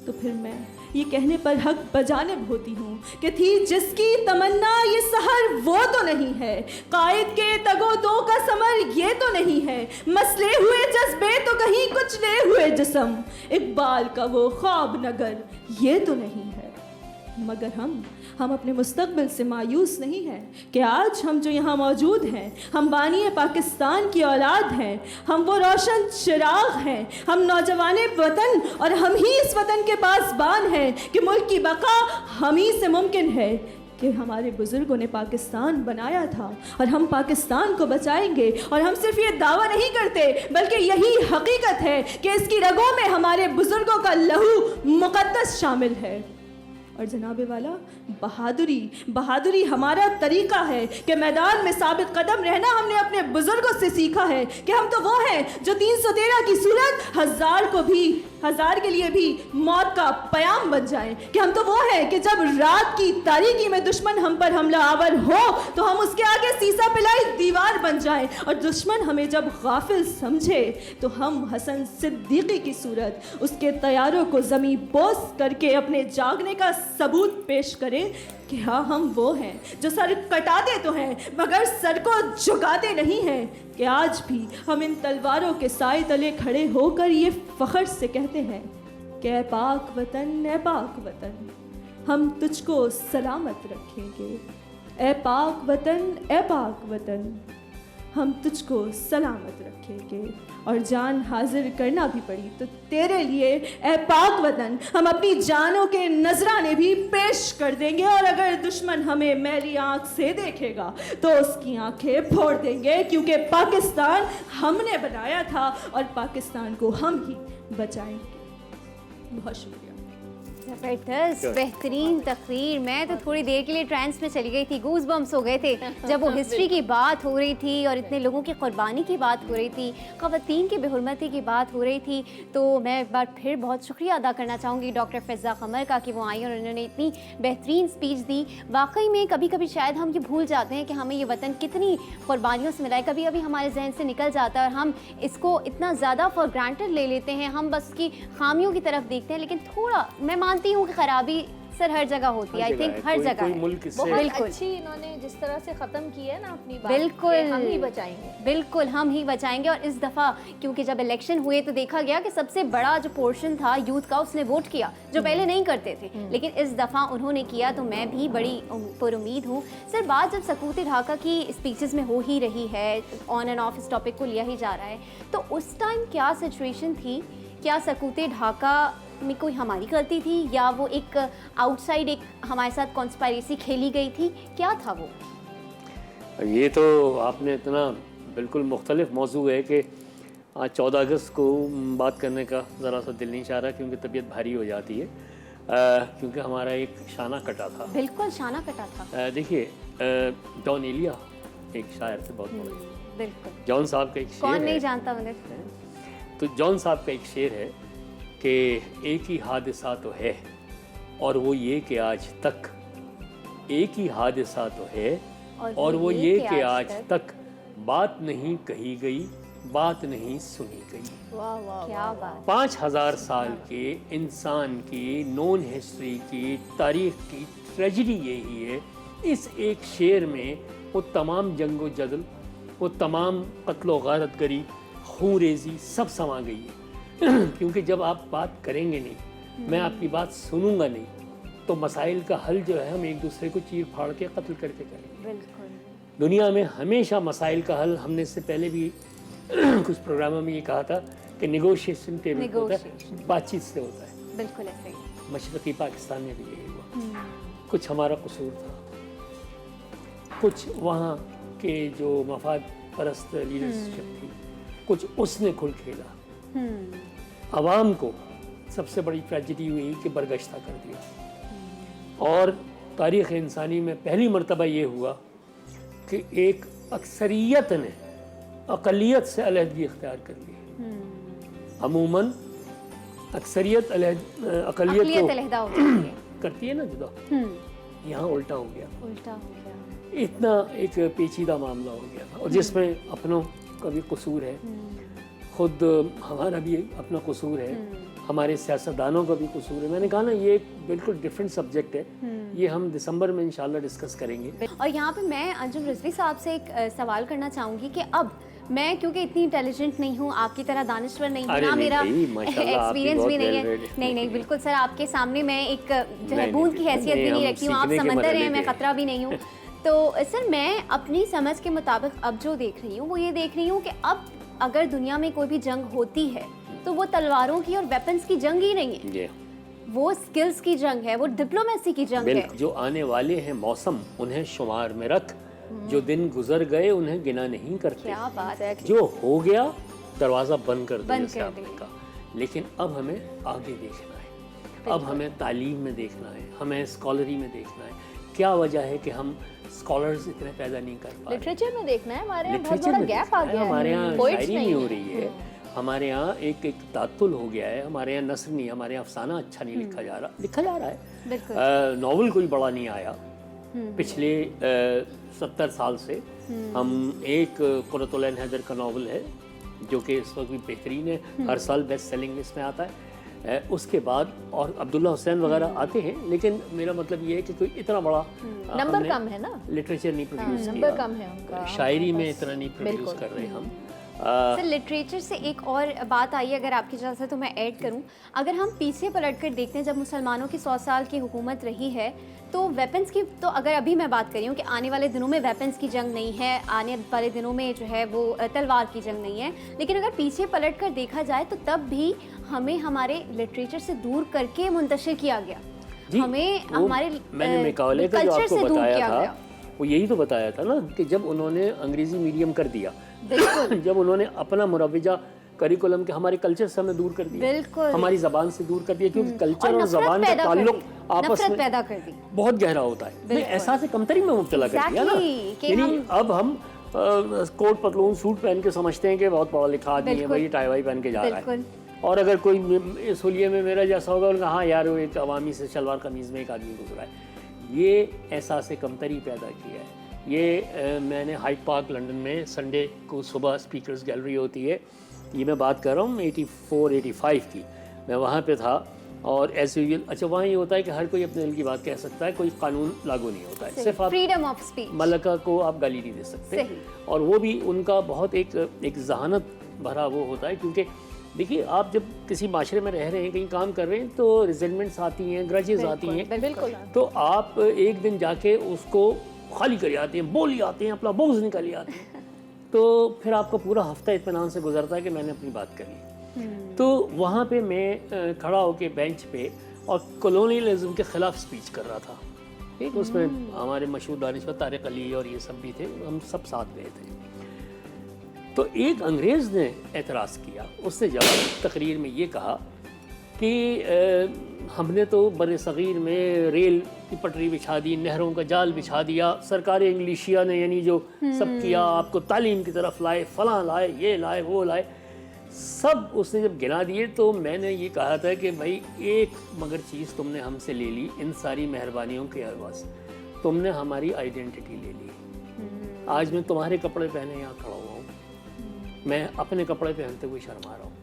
तो फिर मैं ये कहने पर हक बजानिब होती हूँ कि थी जिसकी तमन्ना ये सहर वो तो नहीं है, कायद के तगो दो का समर ये तो नहीं है, मसले हुए जज्बे तो कहीं कुचले हुए जिस्म, इकबाल का वो ख्वाब नगर ये तो नहीं है। मगर हम अपने मुस्तकबिल से मायूस नहीं हैं कि आज हम जो यहाँ मौजूद हैं, हम बानी पाकिस्तान की औलाद हैं, हम वो रोशन चिराग हैं, हम नौजवान वतन और हम ही इस वतन के पासबान हैं कि मुल्क की बका हम ही से मुमकिन है कि हमारे बुज़ुर्गों ने पाकिस्तान बनाया था और हम पाकिस्तान को बचाएंगे। और हम सिर्फ ये दावा नहीं करते बल्कि यही हकीकत है कि इसकी रगों में हमारे बुज़ुर्गों का लहू मुक़द्दस शामिल है। और जनाबे वाला बहादुरी हमारा तरीक़ा है कि मैदान में साबित कदम रहना हमने अपने बुज़ुर्गों से सीखा है कि हम तो वो हैं जो 313 की सूरत हज़ार के लिए भी मौत का पयाम बन जाए, कि हम तो वो हैं कि जब रात की तारीकी में दुश्मन हम पर हमला आवर हो तो हम उसके आगे सीसा पिलाई दीवार बन जाएं, और दुश्मन हमें जब गाफिल समझे तो हम हसन सिद्दीकी की सूरत उसके तैयारों को ज़मी बोस करके अपने जागने का सबूत पेश करें कि हाँ हम वो हैं जो सर कटाते तो हैं मगर सर को झुकाते नहीं हैं, कि आज भी हम इन तलवारों के साए तले खड़े होकर ये फ़ख्र से कहते हैं कि ए पाक वतन हम तुझको सलामत रखेंगे। ए पाक वतन हम तुझको सलामत रखेंगे। और जान हाजिर करना भी पड़ी तो तेरे लिए ए पाक वतन हम अपनी जानों के नजराने भी पेश कर देंगे। और अगर दुश्मन हमें मैली आंख से देखेगा तो उसकी आंखें फोड़ देंगे, क्योंकि पाकिस्तान हमने बनाया था और पाकिस्तान को हम ही बचाएंगे। बहुत शुक्रिया। ज़बरदस्त, बेहतरीन तकरीर। मैं तो थोड़ी देर के लिए ट्रांस में चली गई थी, गूज बम्स हो गए थे जब वो हिस्ट्री की बात हो रही थी और इतने लोगों की कुर्बानी की बात हो रही थी, ख़वातीन की बेहुरमती की बात हो रही थी। तो मैं एक बार फिर बहुत शुक्रिया अदा करना चाहूँगी डॉक्टर फ़िज़ा क़मर का कि वो आई और उन्होंने इतनी बेहतरीन स्पीच दी। वाकई में कभी कभी शायद हम ये भूल जाते हैं कि हमें ये वतन कितनी कुर्बानियों से मिला है, कभी कभी हमारे जहन से निकल जाता है और हम इसको इतना ज़्यादा फॉर ग्रांटेड ले लेते हैं, हम बस की खामियों की तरफ देखते हैं। लेकिन थोड़ा मैं मानती हूँ कि ख़राबी सर हर जगह होती है, आई थिंक हर जगह कोई है। मुल्क इससे बहुत बिल्कुल। अच्छी इन्होंने जिस तरह से ख़त्म की है ना अपनी बात, बिल्कुल। कि हम ही बचाएंगे। बिल्कुल हम ही बचाएंगे। और इस दफ़ा क्योंकि जब इलेक्शन हुए तो देखा गया कि सबसे बड़ा जो पोर्शन था यूथ का उसने वोट किया, जो पहले नहीं करते थे, लेकिन इस दफ़ा उन्होंने किया, तो मैं भी बड़ी पुरुमीद हूँ। सर बात जब सकूत ढाका की स्पीचेस में हो ही रही है, ऑन एंड ऑफ इस टॉपिक को लिया ही जा रहा है, तो उस टाइम क्या सिचुएशन थी? क्या सकूत ढाका में कोई हमारी गलती थी या वो एक आउटसाइड एक हमारे साथ कॉन्स्पायरेसी खेली गई थी, क्या था वो? ये तो आपने इतना बिल्कुल मुख्तलिफ मौजू है कि आज 14 अगस्त को बात करने का ज़रा सा दिल नहीं चाह रहा, क्योंकि तबीयत भारी हो जाती है, क्योंकि हमारा एक शाना कटा था। बिल्कुल शाना कटा था। देखिए जॉन एलिया एक शायर थे बहुत बड़े, बिल्कुल, जॉन साहब का एक शेर कौन नहीं है। जानता उन्हें। तो जॉन साहब का एक शेर है कि एक ही हादसा तो है और वो ये कि आज तक, एक ही हादसा तो है और वो ये कि आज तक बात नहीं कही गई, बात नहीं सुनी गई। वाह वाह, क्या बात। 5000 साल के इंसान की नॉन हिस्ट्री की तारीख की ट्रेजेडी यही है। इस एक शेर में वो तमाम जंगो जदल, वो तमाम कत्लो गारतगरी, खून रेजी सब समा गई है। क्योंकि जब आप बात करेंगे नहीं, मैं आपकी बात सुनूंगा नहीं, तो मसाइल का हल जो है हम एक दूसरे को चीर फाड़ के कत्ल करके करेंगे। बिल्कुल दुनिया में हमेशा मसाइल का हल, हमने इससे पहले भी कुछ प्रोग्रामों में ये कहा था कि नेगोशिएशन टेबल पे होता है, बातचीत से होता है। बिल्कुल ऐसे ही। मशरक़ी पाकिस्तान में भी यही हुआ। कुछ हमारा कसूर था, कुछ वहाँ के जो मफाद परस्त लीडरशिप थी, कुछ उसने खुल खेला। अवाम को सबसे बड़ी ट्रेजेडी हुई कि बरगश्ता कर दिया। और तारीख़ इंसानी में पहली मर्तबा ये हुआ कि एक अक्सरियत ने अक़लियत से अलहदगी इख्तियार कर ली। अमूमन अक्सरियत अक़लियत को अलहदा हो जाती है। करती है ना जुदा, यहाँ उल्टा हो गया, उल्टा हो गया। इतना एक पेचीदा मामला हो गया था, और जिसमें अपनों का भी कसूर है, खुद हमारा भी अपना कसूर है, हमारे सियासतदानों का भी कसूर है। मैंने कहा ना ये एक बिल्कुल डिफरेंट सब्जेक्ट है, ये हम दिसंबर में इंशाल्लाह डिस्कस करेंगे। और यहाँ पे मैं अंजुम रिजवी साहब से एक सवाल करना चाहूँगी कि अब मैं क्योंकि इतनी इंटेलिजेंट नहीं हूँ, आपकी तरह दानिश्वर नहीं हूँ, अरे ना नहीं मेरा भाई, माशाल्लाह, आप भी एक्सपीरियंस बहुत भी नहीं है। well read नहीं नहीं बिल्कुल सर, आपके सामने मैं एक जो है नहीं, बूंद नहीं, की हैसियत भी नहीं, नहीं हम रखती हूँ। आप सीखने के समंदर मरहले हैं, मैं पे खतरा भी नहीं हूँ। तो सर मैं अपनी समझ के मुताबिक अब जो देख रही हूँ वो ये देख रही हूँ कि अब अगर दुनिया में कोई भी जंग होती है तो वो तलवारों की और वेपन्स की जंग ही नहीं है, जी वो स्किल्स की जंग है, वो डिप्लोमेसी की जंग है। बिल्कुल, जो आने वाले हैं मौसम उन्हें शुमार में रख, जो दिन गुजर गए उन्हें गिना नहीं करते। क्या बात है। जो हो गया दरवाज़ा बंद कर दो, बंद जैसे कर आपने दें। कहा। लेकिन अब हमें आगे देखना है, अब हमें तालीम में देखना है, हमें स्कॉलरी में देखना है। क्या वजह है कि हम स्कॉलर्स इतने पैदा नहीं कर पा रहे? लिटरेचर में देखना है, हमारे यहाँ बहुत लिटरेचर बड़ा में गैप देखना आ है, गया है। हमारे यहाँ Poets शायरी नहीं नहीं हो है। रही है, हमारे यहाँ एक तातुल हो गया है, हमारे यहाँ नस्र नहीं, हमारे यहाँ अफसाना अच्छा नहीं लिखा जा रहा, लिखा जा रहा है। बिल्कुल। नॉवल कोई बड़ा नहीं आया पिछले 70 साल से। हम एक कुर्रतुल ऐन हैदर का नावल है जो कि इस वक्त भी बेहतरीन है, हर साल बेस्ट सेलिंग लिस्ट में आता है। उसके बाद और अब्दुल्ला हुसैन वगैरह आते हैं, लेकिन मेरा मतलब ये है कि कोई इतना बड़ा नंबर कम है ना, लिटरेचर नहीं प्रोड्यूस नंबर किया, कम है उनका, शायरी में बस, इतना नहीं प्रोड्यूस बिल्कुल। कर रहे हम। सर लिटरेचर से एक और बात आई, अगर आपकी इजाज़त है तो मैं ऐड करूं। अगर हम पीछे पलट कर देखते हैं, जब मुसलमानों की 100 साल की हुकूमत रही है, तो वेपन्स की, तो अगर अभी मैं बात कर रही हूँ कि आने वाले दिनों में वेपन्स की जंग नहीं है, आने वाले दिनों में जो है वो तलवार की जंग नहीं है, लेकिन अगर पीछे पलट कर देखा जाए तो तब भी हमें हमारे लिटरेचर से दूर करके मुंतशिर किया गया। जी, हमें वो हमारे मैंने मेकाले का जो कल्चर आपको से दूर बताया किया था गया। वो यही तो बताया था ना कि जब उन्होंने अंग्रेजी मीडियम कर दिया, बिल्कुल जब उन्होंने अपना मुरव्वजा करिकुलम के हमारे कल्चर से हमें दूर कर दिया, बिल्कुल, हमारी ज़बान से दूर कर दिया, क्योंकि कल्चर और नफरत ज़बान का पैदा कर ताल्लुक दी, आपस नफरत में पैदा कर दी। बहुत गहरा होता है। मैं बिल्कुल। एहसास कमतरी में मुब्तला कर दिया ना, Exactly, कि यानी अब हम कोट पतलून सूट पहन के समझते हैं कि बहुत पढ़ा लिखा आदमी है बिल्कुल। भाई, टाई वाई पहन के जा रहा है। बिल्कुल। और अगर कोई इस हुलिये में मेरा जैसा होगा, उनका हाँ यार वो एक अवामी से शलवार कमीज़ में एक आदमी गुजरा है, ये एहसास कमतरी पैदा किया है। ये मैंने हाइड पार्क लंदन में संडे को सुबह स्पीकर्स गैलरी होती है, ये मैं बात कर रहा हूँ 84-85 की, मैं वहाँ पे था और एज यूजुअल अच्छा वहाँ ये होता है कि हर कोई अपने दिल की बात कह सकता है, कोई कानून लागू नहीं होता है, सिर्फ आप फ्रीडम ऑफ स्पीच, मलका को आप गाली नहीं दे सकते। सही। और वो भी उनका बहुत एक जहानत भरा वो होता है, क्योंकि देखिए आप जब किसी माशरे में रह रहे हैं, कहीं काम कर रहे हैं, तो रिजेंटमेंट्स आती हैं, ग्रजेस आती हैं, बिल्कुल। तो आप एक दिन जाके उसको खाली कर आते हैं, बोल आते हैं, अपना बोझ निकाल आते हैं, तो फिर आपका पूरा हफ्ता इत्मीनान से गुजरता है कि मैंने अपनी बात करी। तो वहाँ पे मैं खड़ा होके बेंच पे और कॉलोनियलिज्म के ख़िलाफ़ स्पीच कर रहा था, ठीक, उसमें हमारे मशहूर दानिशवर तारिक अली और ये सब भी थे, हम सब साथ गए थे। तो एक अंग्रेज़ ने एतराज़ किया, उसने जब तकरीर में ये कहा कि हमने तो बर सग़ीर में रेल की पटरी बिछा दी, नहरों का जाल बिछा दिया, सरकार इंग्लिशिया ने यानी जो सब किया, आपको तालीम की तरफ लाए, फ़लाँ लाए, ये लाए, वो लाए, सब उसने जब गिना दिए। तो मैंने ये कहा था कि भाई एक मगर चीज़ तुमने हमसे ले ली, इन सारी मेहरबानियों के अवज़ तुमने हमारी आइडेंटिटी ले ली। आज मैं तुम्हारे कपड़े पहने यहाँ खड़ा हुआ हूँ, मैं अपने कपड़े पहनते हुए शर्मा रहा हूँ।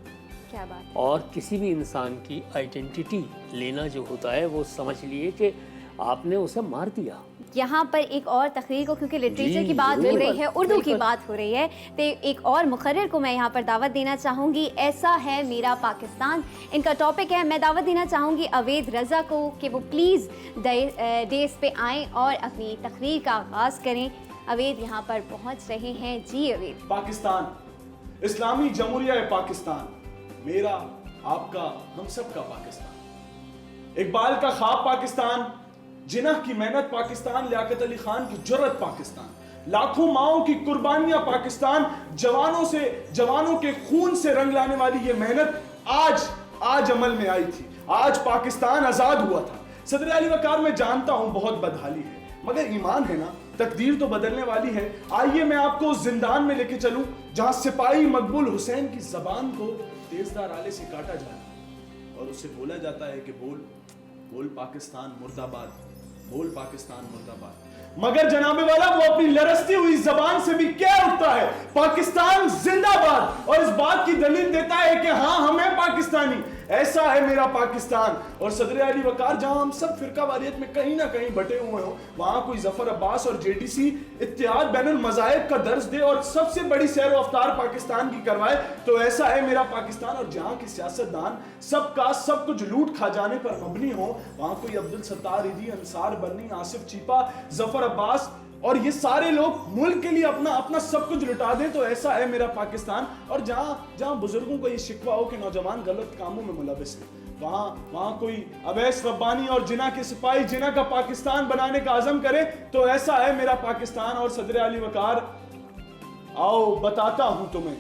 क्या बात है। और किसी भी इंसान की आइडेंटिटी लेना जो होता है वो समझ लिए कि आपने उसे मार दिया। यहाँ पर एक और तकरीर को, क्योंकि लिटरेचर जी, की बात हो बिल्कुल, रही है, उर्दू की बात हो रही है, तो एक और मुखर्रिर को मैं यहाँ पर दावत देना चाहूँगी। ऐसा है मेरा पाकिस्तान, इनका टॉपिक है। मैं दावत देना चाहूँगी अवेद रज़ा को कि वो प्लीज़ डेज़ पे आएँ और अपनी तकरीर का आगाज़ करें। अवेद यहाँ पर पहुँच रहे हैं। जी अवेद। पाकिस्तान, इस्लामी जमहूरिया पाकिस्तान, मेरा, आपका, हम सब का पाकिस्तान, इकबाल का ख्वाब पाकिस्तान, जिन्ह की मेहनत पाकिस्तान, लियाकत अली खान की जुर्रत पाकिस्तान, लाखों माओं की कुर्बानियां पाकिस्तान, जवानों के खून से रंग लाने वाली ये मेहनत आज अमल में आई थी। आज पाकिस्तान आजाद हुआ था। सदर अली वकार मैं जानता हूं बहुत बदहाली है, मगर ईमान है ना, तकदीर तो बदलने वाली है। आइए मैं आपको उस जिंदान में लेके चलूं जहां सिपाही मकबूल हुसैन की जबान को तेजदार आले से काटा जाता और उससे बोला जाता है कि बोल पाकिस्तान मुर्दाबाद, बोल पाकिस्तान मुर्दाबाद। मगर जनाबे वाला वो अपनी लरसती हुई जबान से भी क्या उठता है, पाकिस्तान जिंदाबाद, और इस बात की दलील देता है कि हाँ हम हैं पाकिस्तानी, ऐसा है मेरा पाकिस्तान। और सदर अली वकार जहां हम सब फिरका वारियत में कहीं ना कहीं बटे हुए हो, वहां कोई जफर अब्बास और जेटीसी इत्तेहाद बैनुल मज़ाहिब का दर्ज दे और सबसे बड़ी सैर अफ्तार पाकिस्तान की करवाए, तो ऐसा है मेरा पाकिस्तान। और जहां की सियासतदान सबका सब कुछ लूट खा जाने पर मबनी हो, वहां कोई अब्दुल सत्तार ईदी, अंसार बर्नी, आसिफ चीपा, जफर अब्बास और ये सारे लोग मुल्क के लिए अपना सब कुछ लुटा दें, तो ऐसा है मेरा पाकिस्तान। और जहां बुजुर्गों को ये शिकवा हो कि नौजवान गलत कामों में मुलविस है, वहां कोई अवैस रब्बानी और जिना के सिपाही जिना का पाकिस्तान बनाने का अज़म करे, तो ऐसा है मेरा पाकिस्तान। और सदर अली वकार, आओ बताता हूं तुम्हें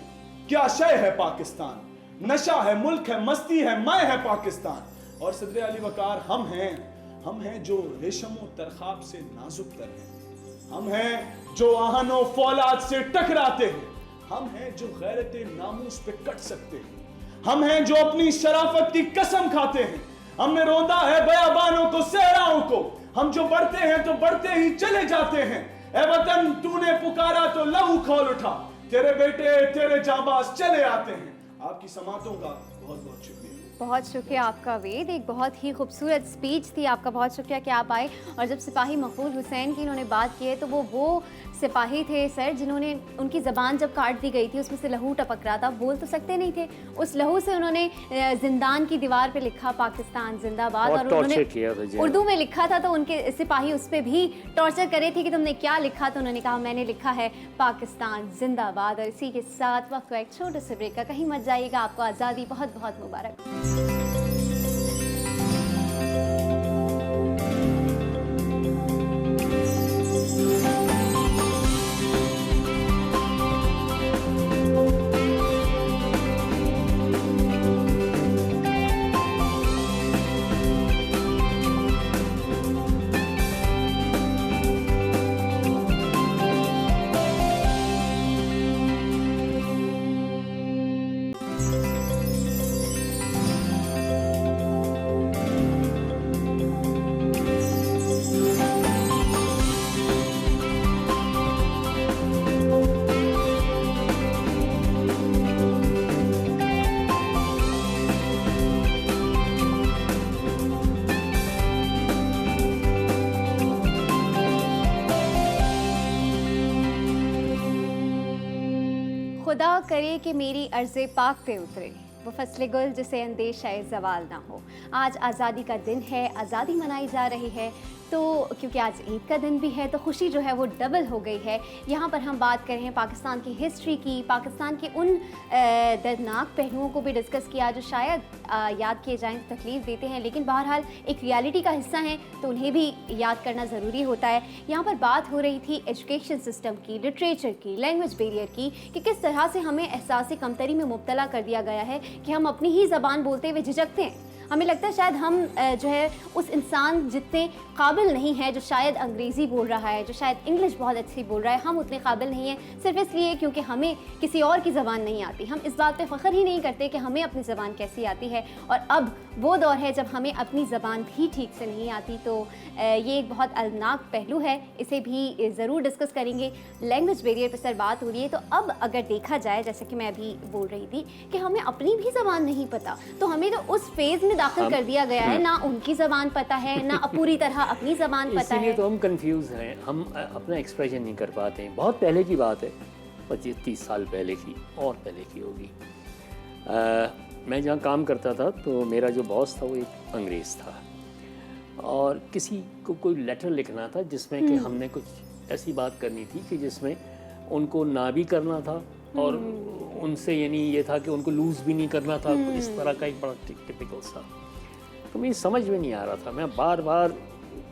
क्या शय है पाकिस्तान, नशा है, मुल्क है, मस्ती है, मैं है पाकिस्तान। और सदर अली वकार, हम हैं जो रेशमो तरखाब से नाजुक तर हैं, हम हैं जो आहनो फौलाद से टकराते हैं, हम हैं जो गैरते नामूस पे कट सकते हैं, हम हैं जो अपनी शराफत की कसम खाते हैं, हमने रोंदा है बयाबानों को, सहराओं को, हम जो बढ़ते हैं तो बढ़ते ही चले जाते हैं। ए वतन तूने पुकारा तो लहू खोल उठा, तेरे बेटे तेरे जाबाज चले आते हैं। आपकी समातों का बहुत बहुत शुक्रिया। बहुत शुक्रिया आपका वेद, एक बहुत ही खूबसूरत स्पीच थी आपका, बहुत शुक्रिया कि आप आए। और जब सिपाही मकबूल हुसैन की इन्होंने बात की है, तो वो सिपाही थे सर जिन्होंने, उनकी ज़बान जब काट दी गई थी उसमें से लहू टपक रहा था, बोल तो सकते नहीं थे, उस लहू से उन्होंने जिंदान की दीवार पे लिखा पाकिस्तान जिंदाबाद, और उन्होंने उर्दू में लिखा था, तो उनके सिपाही उस पर भी टॉर्चर करे थे कि तुमने क्या लिखा, तो उन्होंने कहा मैंने लिखा है पाकिस्तान जिंदाबाद। और इसी के साथ वक्त एक छोटे से ब्रेक का, कहीं मत जाइएगा, आपको आज़ादी बहुत बहुत मुबारक। खुदा करे कि मेरी अर्ज़े पाक पे उतरे वो फसले गुल जिसे अंदेशा ज़वाल ना हो। आज आज़ादी का दिन है, आज़ादी मनाई जा रही है, तो क्योंकि आज ईद का दिन भी है तो खुशी जो है वो डबल हो गई है। यहाँ पर हम बात कर रहे हैं पाकिस्तान की हिस्ट्री की, पाकिस्तान के उन दर्दनाक पहलुओं को भी डिस्कस किया जो शायद याद किए जाएँ तो तकलीफ़ देते हैं, लेकिन बहरहाल एक रियलिटी का हिस्सा हैं तो उन्हें भी याद करना ज़रूरी होता है। यहाँ पर बात हो रही थी एजुकेशन सिस्टम की, लिटरेचर की, लैंग्वेज बैरियर की, कि किस तरह से हमें एहसास कमतरी में मुब्तला कर दिया गया है कि हम अपनी ही ज़बान बोलते हुए झिझकते हैं। हमें लगता है शायद हम जो है उस इंसान जितने काबिल नहीं है जो शायद अंग्रेज़ी बोल रहा है, जो शायद इंग्लिश बहुत अच्छी बोल रहा है, हम उतने काबिल नहीं हैं सिर्फ इसलिए क्योंकि हमें किसी और की ज़बान नहीं आती। हम इस बात पे फ़ख्र ही नहीं करते कि हमें अपनी ज़बान कैसी आती है। और अब वो दौर है जब हमें अपनी ज़बान भी ठीक से नहीं आती, तो ये एक बहुत अलनाक पहलू है, इसे भी ज़रूर डिस्कस करेंगे। लैंग्वेज बैरियर पर सर बात हो रही है, तो अब अगर देखा जाए जैसे कि मैं अभी बोल रही थी कि हमें अपनी भी ज़बान नहीं पता, तो हमें तो उस फेज़ में दाखिल कर दिया गया है, ना उनकी ज़बान पता है ना पूरी तरह अपनी ज़बान पता है। इसीलिए तो हम कंफ्यूज हैं, हम अपना एक्सप्रेशन नहीं कर पाते हैं। बहुत पहले की बात है, 25-30 साल पहले की और पहले की होगी। मैं जहाँ काम करता था तो मेरा जो बॉस था वो एक अंग्रेज़ था और किसी को कोई लेटर लिखना था जिसमें कि हमने कुछ ऐसी बात करनी थी कि जिसमें उनको ना भी करना था और उनसे यानी ये था कि उनको लूज़ भी नहीं करना था। इस तरह का एक बड़ा टिपिकल सा, तो मुझे समझ में नहीं आ रहा था। मैं बार बार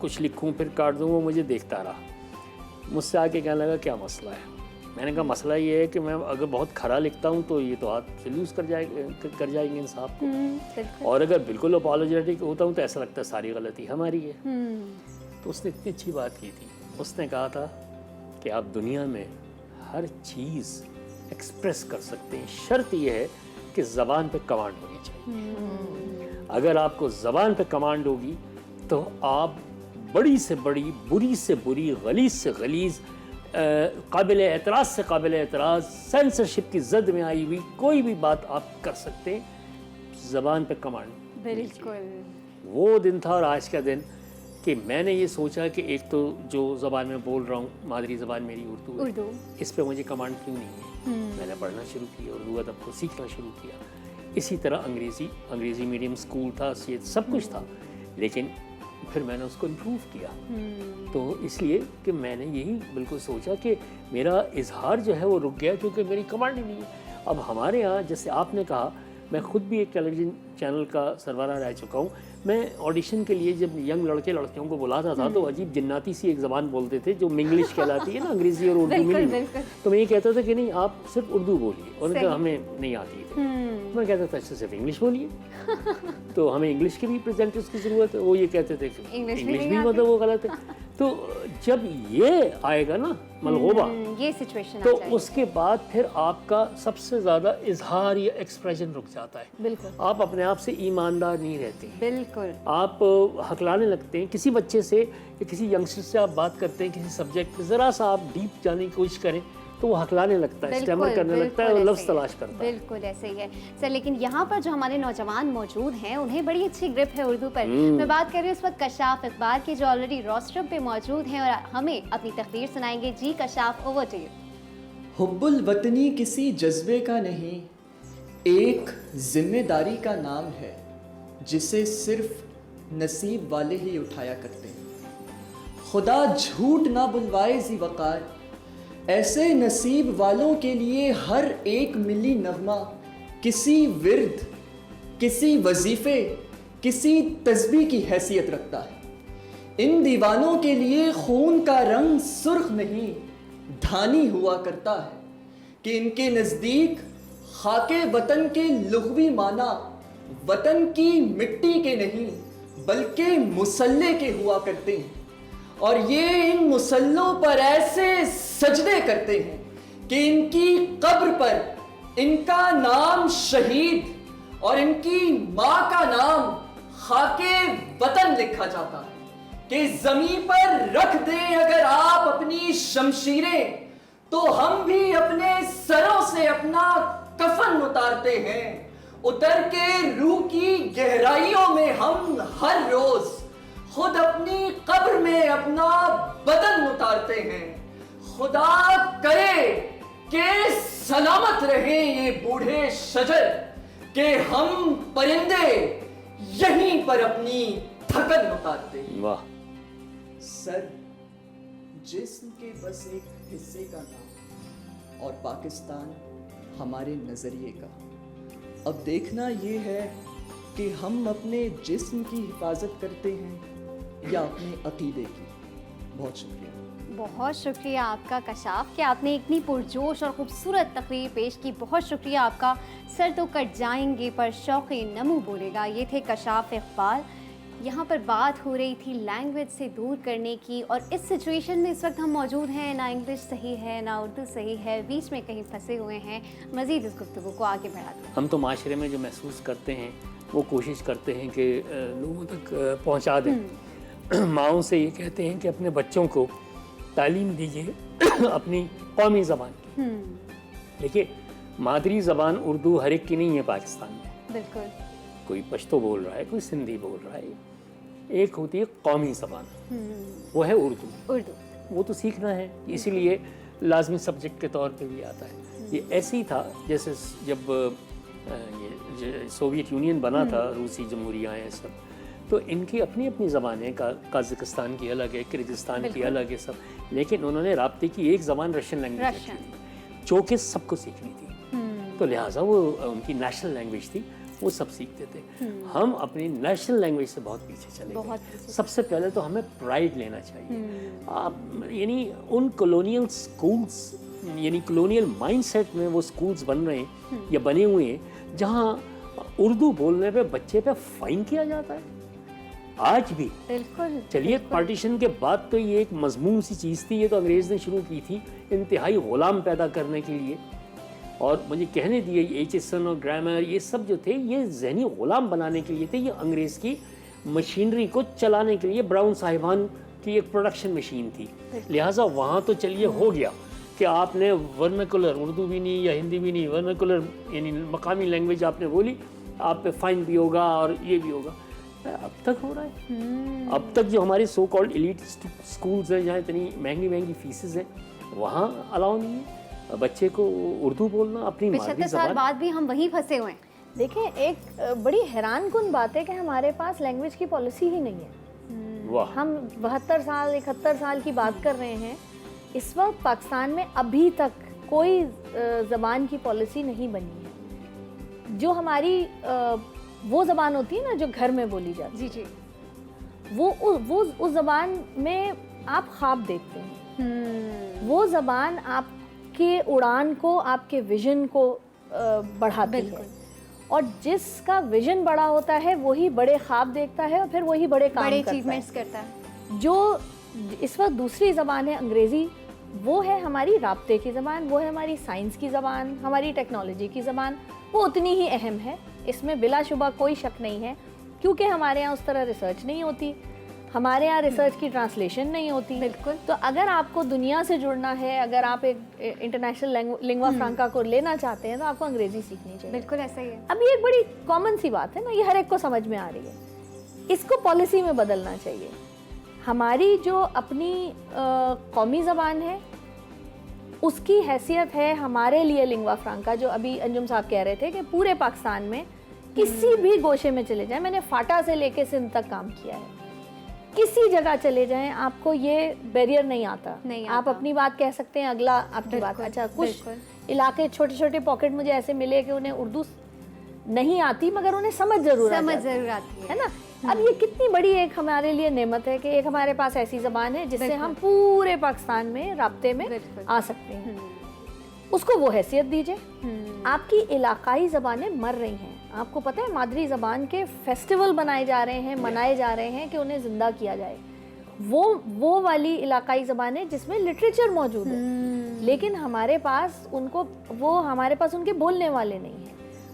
कुछ लिखूं फिर काट दूं, वो मुझे देखता रहा। मुझसे आके कहने लगा क्या मसला है। मैंने कहा मसला ये है कि मैं अगर बहुत खरा लिखता हूँ तो ये तो हाथ से लूज़ कर जाएंगे इंसाफ को, और अगर बिल्कुल अपॉलोजेटिक होता हूँ तो ऐसा लगता है सारी गलती हमारी है। तो उसने इतनी अच्छी बात की थी, उसने कहा था कि आप दुनिया में हर चीज़ एक्सप्रेस कर सकते हैं, शर्त यह है कि ज़बान पे कमांड होनी चाहिए। अगर आपको ज़बान पे कमांड होगी तो आप बड़ी से बड़ी, बुरी से बुरी, गलीज़ से गलीज़, काबिल एतराज़ से काबिल एतराज़, सेंसरशिप की जद में आई हुई कोई भी बात आप कर सकते हैं, ज़बान पे कमांड। बिल्कुल वो दिन था और आज का दिन कि मैंने ये सोचा कि एक तो जो ज़बान में बोल रहा हूँ, मादरी ज़बान मेरी उर्दू है, इस पे मुझे कमांड क्यों नहीं है। मैंने पढ़ना शुरू किया, उर्दू अदब को सीखना शुरू किया। इसी तरह अंग्रेज़ी मीडियम स्कूल था, ये सब कुछ था, लेकिन फिर मैंने उसको इम्प्रूव किया। तो इसलिए कि मैंने यही बिल्कुल सोचा कि मेरा इजहार जो है वो रुक गया क्योंकि मेरी कमांड ही नहीं है। अब हमारे यहाँ जैसे आपने कहा, मैं ख़ुद भी एक टेलीविज़न चैनल का सरबराह रह चुका हूँ। मैं ऑडिशन के लिए जब यंग लड़के लड़कियों को बुलाता था तो अजीब जिन्नाती सी एक ज़बान बोलते थे जो मिंग्लिश कहलाती है ना, अंग्रेज़ी और उर्दू मिली। तो मैं ये कहता था कि नहीं आप सिर्फ उर्दू बोलिए, और उनका हमें नहीं आती थी। मैं कहता था अच्छा सिर्फ इंग्लिश बोलिए तो हमें इंग्लिश के भी प्रेजेंटर्स की ज़रूरत है। वो ये कहते थे कि इंग्लिश भी मतलब वो गलत है। तो जब ये आएगा ना मलगोबा, ये सिचुएशन तो उसके बाद फिर आपका सबसे ज़्यादा इजहार या एक्सप्रेशन रुक जाता है। बिल्कुल, आप अपने आप से ईमानदार नहीं रहते, बिल्कुल आप हकलाने लगते हैं। किसी बच्चे से या किसी यंगस्टर से आप बात करते हैं किसी सब्जेक्ट पे, ज़रा सा आप डीप जाने की कोशिश करें तो वो हकलाने लगता है, स्टैमर करने लगता है और लफ्ज़ तलाश करता है। बिल्कुल ऐसे ही है सर। लेकिन यहाँ पर जो हमारे नौजवान मौजूद हैं उन्हें बड़ी अच्छी ग्रिप है उर्दू पर। मैं बात कर रही हूँ उस वक्त कशाफ इकबाल की जो ऑलरेडी रोस्टर पे मौजूद हैं और हमें अपनी तकदीर सुनाएंगे। जी कशाफ, ओवर टू यू। हुब्बुल वतनी किसी जज्बे का नहीं, एक जिम्मेदारी का नाम है जिसे सिर्फ नसीब वाले ही उठाया करते हैं। खुदा झूठ ना बुलवाए ज़ी वक़ार, ऐसे नसीब वालों के लिए हर एक मिली नगमा किसी विर्द, किसी वजीफे, किसी तस्बीह की हैसियत रखता है। इन दीवानों के लिए खून का रंग सुर्ख नहीं धानी हुआ करता है कि इनके नज़दीक खाके वतन के लुग़वी माना वतन की मिट्टी के नहीं बल्कि मुसल्ले के हुआ करते हैं, और ये इन मुसल्लों पर ऐसे सजदे करते हैं कि इनकी कब्र पर इनका नाम शहीद और इनकी माँ का नाम खाके वतन लिखा जाता है कि ज़मीन पर रख दें अगर आप अपनी शमशीरें तो हम भी अपने सरों से अपना कफन उतारते हैं। उतर के रूह की गहराइयों में हम हर रोज खुद अपनी कब्र में अपना बदन उतारते हैं। खुदा करे कि सलामत रहे ये बूढ़े शजर, कि हम परिंदे यहीं पर अपनी थकन उतारते। वाह। सर, जिस्म के बस एक हिस्से का नाम और पाकिस्तान हमारे नजरिए का। अब देखना ये है कि हम अपने जिस्म की हिफाजत करते हैं या अपने अकीदे की। बहुत शुक्रिया। बहुत शुक्रिया आपका कशाफ कि आपने इतनी पुरजोश और ख़ूबसूरत तकरीर पेश की। बहुत शुक्रिया आपका। सर तो कट जाएंगे पर शौक़ नमू बोलेगा। ये थे कशाफ इकबाल। यहाँ पर बात हो रही थी लैंग्वेज से दूर करने की, और इस सिचुएशन में इस वक्त हम मौजूद हैं, ना इंग्लिश सही है ना उर्दू सही है, बीच में कहीं फंसे हुए हैं। मज़ीद इस गुफ्तगू को आगे बढ़ाते हैं। हम तो माशरे में जो महसूस करते हैं वो कोशिश करते हैं कि लोगों तक पहुँचा दें। माओं से ये कहते हैं कि अपने बच्चों को तालीम दीजिए अपनी कौमी ज़बान की। देखिए, मादरी ज़बान उर्दू हर एक की नहीं है पाकिस्तान में। बिल्कुल। कोई पश्तो बोल रहा है, कोई सिंधी बोल रहा है, एक होती है कौमी ज़बान, वो है उर्दू। वो तो सीखना है, इसीलिए लाजमी सब्जेक्ट के तौर पे भी आता है। ये ऐसे ही था जैसे जब ये सोवियत यूनियन बना था, रूसी जमहूरियाँ हैं सब, तो इनकी अपनी अपनी ज़बानें, काज़ाकिस्तान की अलग है, किर्गिस्तान की अलग है सब, लेकिन उन्होंने राब्ते की एक ज़बान रशियन लैंग्वेज रखी थी, जो कि सबको सीखनी थी। तो लिहाजा वो उनकी नेशनल लैंग्वेज थी, वो सब सीखते थे। हम अपनी नेशनल लैंग्वेज से बहुत पीछे चले गए। सबसे पहले तो हमें प्राइड लेना चाहिए। आप यानी उन कॉलोनियल स्कूल्स, यानी कॉलोनियल माइंडसेट में वो स्कूल्स बन रहे हैं या बने हुए हैं जहाँ उर्दू बोलने पे बच्चे पे फाइन किया जाता है आज भी। बिल्कुल। चलिए, पार्टीशन के बाद तो ये एक मजमून सी चीज़ थी, ये तो अंग्रेज़ ने शुरू की थी इंतहाई गुलाम पैदा करने के लिए। और मुझे कहने दिए, एचिसन और ग्रामर ये सब जो थे, ये जहनी गुलाम बनाने के लिए थे। ये अंग्रेज़ की मशीनरी को चलाने के लिए ब्राउन साहिबान की एक प्रोडक्शन मशीन थी। लिहाजा वहाँ तो चलिए हो गया कि आपने वर्नाकुलर, उर्दू भी नहीं या हिंदी भी नहीं, वर्नाकुलर यानी मकामी लैंग्वेज आपने बोली, आप पे फाइन भी होगा और ये भी होगा। अब तक हो रहा है। अब तक जो हमारे सो कॉल्ड एलीट स्कूल्स हैं, जहाँ इतनी महंगी महंगी फीसेस हैं, वहाँ अलाउ नहीं है बच्चे को उर्दू बोलना अपनी मादरी 75 साल ज़बान। बाद भी हम वहीं फंसे हुए हैं। देखिए, एक बड़ी हैरानकुन बात है कि हमारे पास लैंग्वेज की पॉलिसी ही नहीं है। वाह। हम 72 साल 71 साल की बात कर रहे हैं। इस वक्त पाकिस्तान में अभी तक कोई ज़बान की पॉलिसी नहीं बनी है। जो हमारी वो ज़बान होती है ना जो घर में बोली जाती है, जी, वो उस ज़बान में आप ख्वाब देखते हैं। वो ज़बान आपके उड़ान को, आपके विजन को बढ़ाती है। और जिसका विजन बड़ा होता है वही बड़े ख्वाब देखता है और फिर वही बड़े काम करता है, अचीवमेंट्स करता है। जो इस वक्त दूसरी ज़बान है अंग्रेज़ी, वो है हमारी राब्ते की ज़बान, वो है हमारी साइंस की ज़बान, हमारी टेक्नोलॉजी की ज़बान। वो उतनी ही अहम है, इसमें बिलाशुबा कोई शक नहीं है, क्योंकि हमारे यहाँ उस तरह रिसर्च नहीं होती, हमारे यहाँ रिसर्च की ट्रांसलेशन नहीं होती। बिल्कुल। तो अगर आपको दुनिया से जुड़ना है, अगर आप एक इंटरनेशनल लिंग्वा फ्रांका को लेना चाहते हैं, तो आपको अंग्रेज़ी सीखनी चाहिए। बिल्कुल ऐसा ही है। अब ये एक बड़ी कॉमन सी बात है ना, ये हर एक को समझ में आ रही है। इसको पॉलिसी में बदलना चाहिए। हमारी जो अपनी कौमी ज़बान है, उसकी हैसियत है हमारे लिए लिंग्वा फ्रांका। जो अभी अंजुम साहब कह रहे थे कि पूरे पाकिस्तान में किसी भी गोशे में चले जाएं, मैंने फाटा से लेके सिंध तक काम किया है, किसी जगह चले जाएं, आपको ये बैरियर नहीं आता। आप अपनी बात कह सकते हैं, अगला आपकी बात। अच्छा, कुछ इलाके छोटे छोटे पॉकेट मुझे ऐसे मिले कि उन्हें उर्दू नहीं आती मगर उन्हें समझ जरूर आती है ना। अब ये कितनी बड़ी एक हमारे लिए नेमत है कि एक हमारे पास ऐसी ज़बान है जिससे हम पूरे पाकिस्तान में राब्ते में आ सकते हैं। उसको वो हैसियत दीजिए। आपकी इलाकाई ज़बानें मर रही हैं। आपको पता है, मादरी ज़बान के फेस्टिवल बनाए जा रहे हैं, मनाए जा रहे हैं कि उन्हें ज़िंदा किया जाए। वो वाली इलाकाई ज़बानें जिसमें लिटरेचर मौजूद है, लेकिन हमारे पास हमारे पास उनके बोलने वाले नहीं हैं।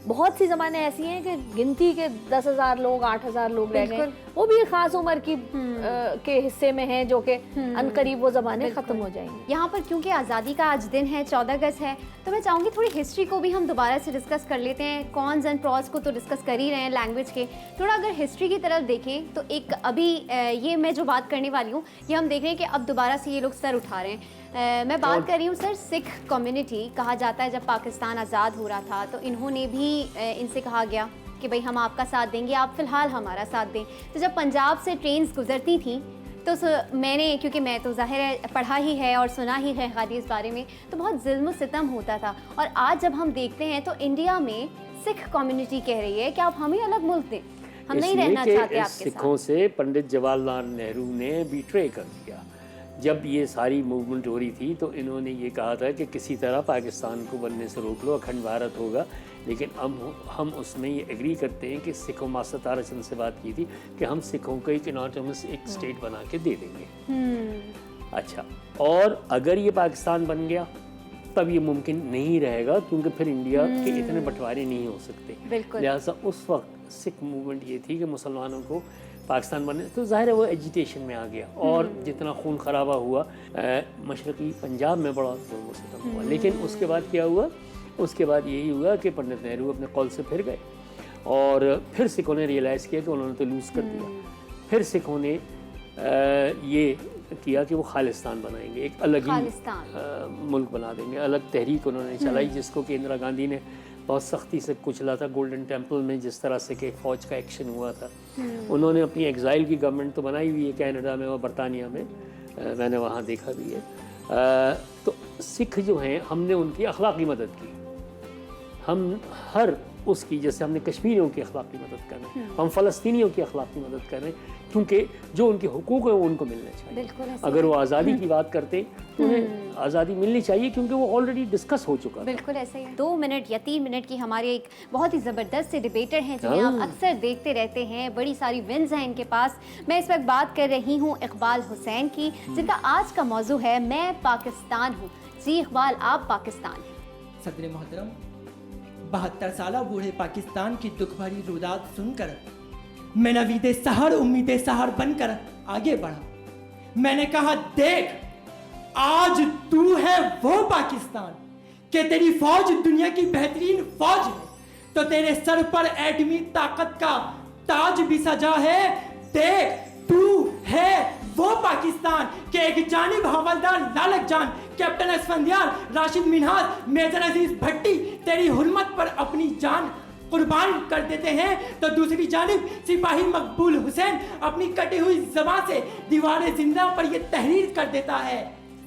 बहुत सी ज़बानें ऐसी हैं कि गिनती के 10,000 लोग 8,000 लोग रह गए, वो भी एक ख़ास उम्र की के हिस्से में हैं जो कि अनकरीब वो ज़माने ख़त्म हो जाएंगे। यहाँ पर क्योंकि आज़ादी का आज दिन है, 14 अगस्त है, तो मैं चाहूँगी थोड़ी हिस्ट्री को भी हम दोबारा से डिस्कस कर लेते हैं। कॉन्स एंड प्रॉस को तो डिस्कस कर ही रहे हैं लैंग्वेज के, थोड़ा अगर हिस्ट्री की तरफ देखें तो एक अभी ये मैं जो बात करने वाली हूँ ये हम देख रहे हैं कि अब दोबारा से ये लोग सर उठा रहे हैं। मैं बात कर रही हूँ सर सिख कम्युनिटी। कहा जाता है जब पाकिस्तान आज़ाद हो रहा था तो इन्होंने भी इनसे कहा गया कि भाई हम आपका साथ देंगे, आप फ़िलहाल हमारा साथ दें। तो जब पंजाब से ट्रेन्स गुजरती थी तो मैंने, क्योंकि मैं तो ज़ाहिर है पढ़ा ही है और सुना ही है गादी इस बारे में, तो बहुत जुल्म सितम होता था। और आज जब हम देखते हैं तो इंडिया में सिख कम्युनिटी कह रही है कि आप हमें अलग मुल्क दें, हम नहीं रहना चाहते आपके सिखों साथ। से पंडित जवाहरलाल नेहरू ने बिट्रे कर दिया। जब ये सारी मूवमेंट हो रही थी तो इन्होंने ये कहा था कि किसी तरह पाकिस्तान को बनने से रोक लो, अखंड भारत होगा। लेकिन अब हम उसमें ये एग्री करते हैं कि सिखों मास्टर ताराचंद से बात की थी कि हम सिखों को एक इनॉटोमस एक स्टेट बना के दे देंगे। अच्छा, और अगर ये पाकिस्तान बन गया तब ये मुमकिन नहीं रहेगा क्योंकि फिर इंडिया के इतने बंटवारे नहीं हो सकते। बिल्कुल। लिहाजा उस वक्त सिख मूवमेंट ये थी कि मुसलमानों को पाकिस्तान बनने, तो ज़ाहिर है वो एजिटेशन में आ गया और जितना खून खराबा हुआ मशरक़ी पंजाब में बड़ा जुल्म सितम हुआ। लेकिन उसके बाद क्या हुआ? उसके बाद यही हुआ कि पंडित नेहरू अपने कौल से फिर गए और फिर सिखों ने रियलाइज़ किया कि उन्होंने तो लूज़ कर दिया। फिर सिखों ने ये किया कि वो खालिस्तान बनाएंगे, एक अलग ही मुल्क बना देंगे। अलग तहरीक उन्होंने चलाई जिसको कि इंदिरा गांधी ने बहुत सख्ती से कुचला था। गोल्डन टेम्पल में जिस तरह से कि फ़ौज का एक्शन हुआ था, उन्होंने अपनी एग्ज़ाइल की गवर्नमेंट तो बनाई हुई है कनाडा में और बरतानिया में, मैंने वहाँ देखा भी है। तो सिख जो हैं हमने उनकी अखलाकी मदद की, हम हर उसकी, जैसे हमने कश्मीरियों की अखलाकी मदद कर रहे हैं, हम फ़लस्तीनियों की अखलाकी मदद कर रहे हैं क्योंकि जो उनके हुकूक हैं वो उनको मिलने चाहिए। अगर वो आज़ादी की बात करते तो उन्हें आज़ादी मिलनी चाहिए क्योंकि वो ऑलरेडी डिस्कस हो चुका है। बिल्कुल ऐसे ही 2 मिनट या 3 मिनट की हमारी एक बहुत ही ज़बरदस्त से डिबेटर हैं जिन्हें आप अक्सर देखते रहते हैं, बड़ी सारी विन्स हैं इनके पास। मैं इस वक्त बात कर रही हूँ इकबाल हुसैन की, जिनका आज का मौजू है मैं पाकिस्तान हूँ। जी इकबाल, आप पाकिस्तान हैं। सदर मोहतरम, 72 साला बूढ़े पाकिस्तान की दुख भरी रुदात सुनकर मैं नवीदे सहर उम्मीदे सहर बनकर आगे बढ़ा। मैंने कहा देख, आज तू है वो पाकिस्तान कि तेरी फौज दुनिया की बेहतरीन फौज है, तो तेरे सर पर एटमी ताकत का ताज भी सजा है। देख, तू है वो पाकिस्तान के एक जानिब हवलदार लालक जान, कैप्टन असफंदियार, राशिद मिन्हाज, मेजर अजीज भट्टी तेरी हुर्मत पर अपनी जान कुर्बान कर देते हैं, तो दूसरी जानिब सिपाही मकबूल हुसैन अपनी कटी हुई ज़बान से दीवारे जिंदा पर यह तहरीर कर देता है,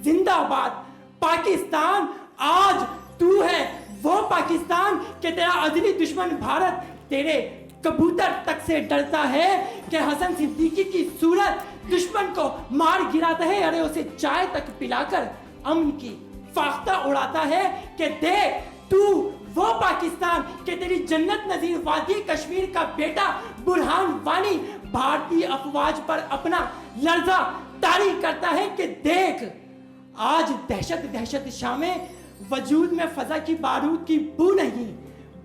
जिंदाबाद पाकिस्तान, आज तू है वो पाकिस्तान कि तेरा अजली दुश्मन भारत तेरे कबूतर तक से डरता है कि हसन सिद्दीकी की सूरत दुश्मन को मार गिराता है, अरे उसे चाय तक पिलाकर अमन की फाख्ता उड़ाता है कि देख तू वो पाकिस्तान कि तेरी जन्नत नजीर वादी कश्मीर का बेटा बुरहान वानी भारतीय अफवाज पर अपना लर्जा तारी करता है कि देख, आज दहशत दहशत शामें वजूद में फजा की बारूद की बू नहीं,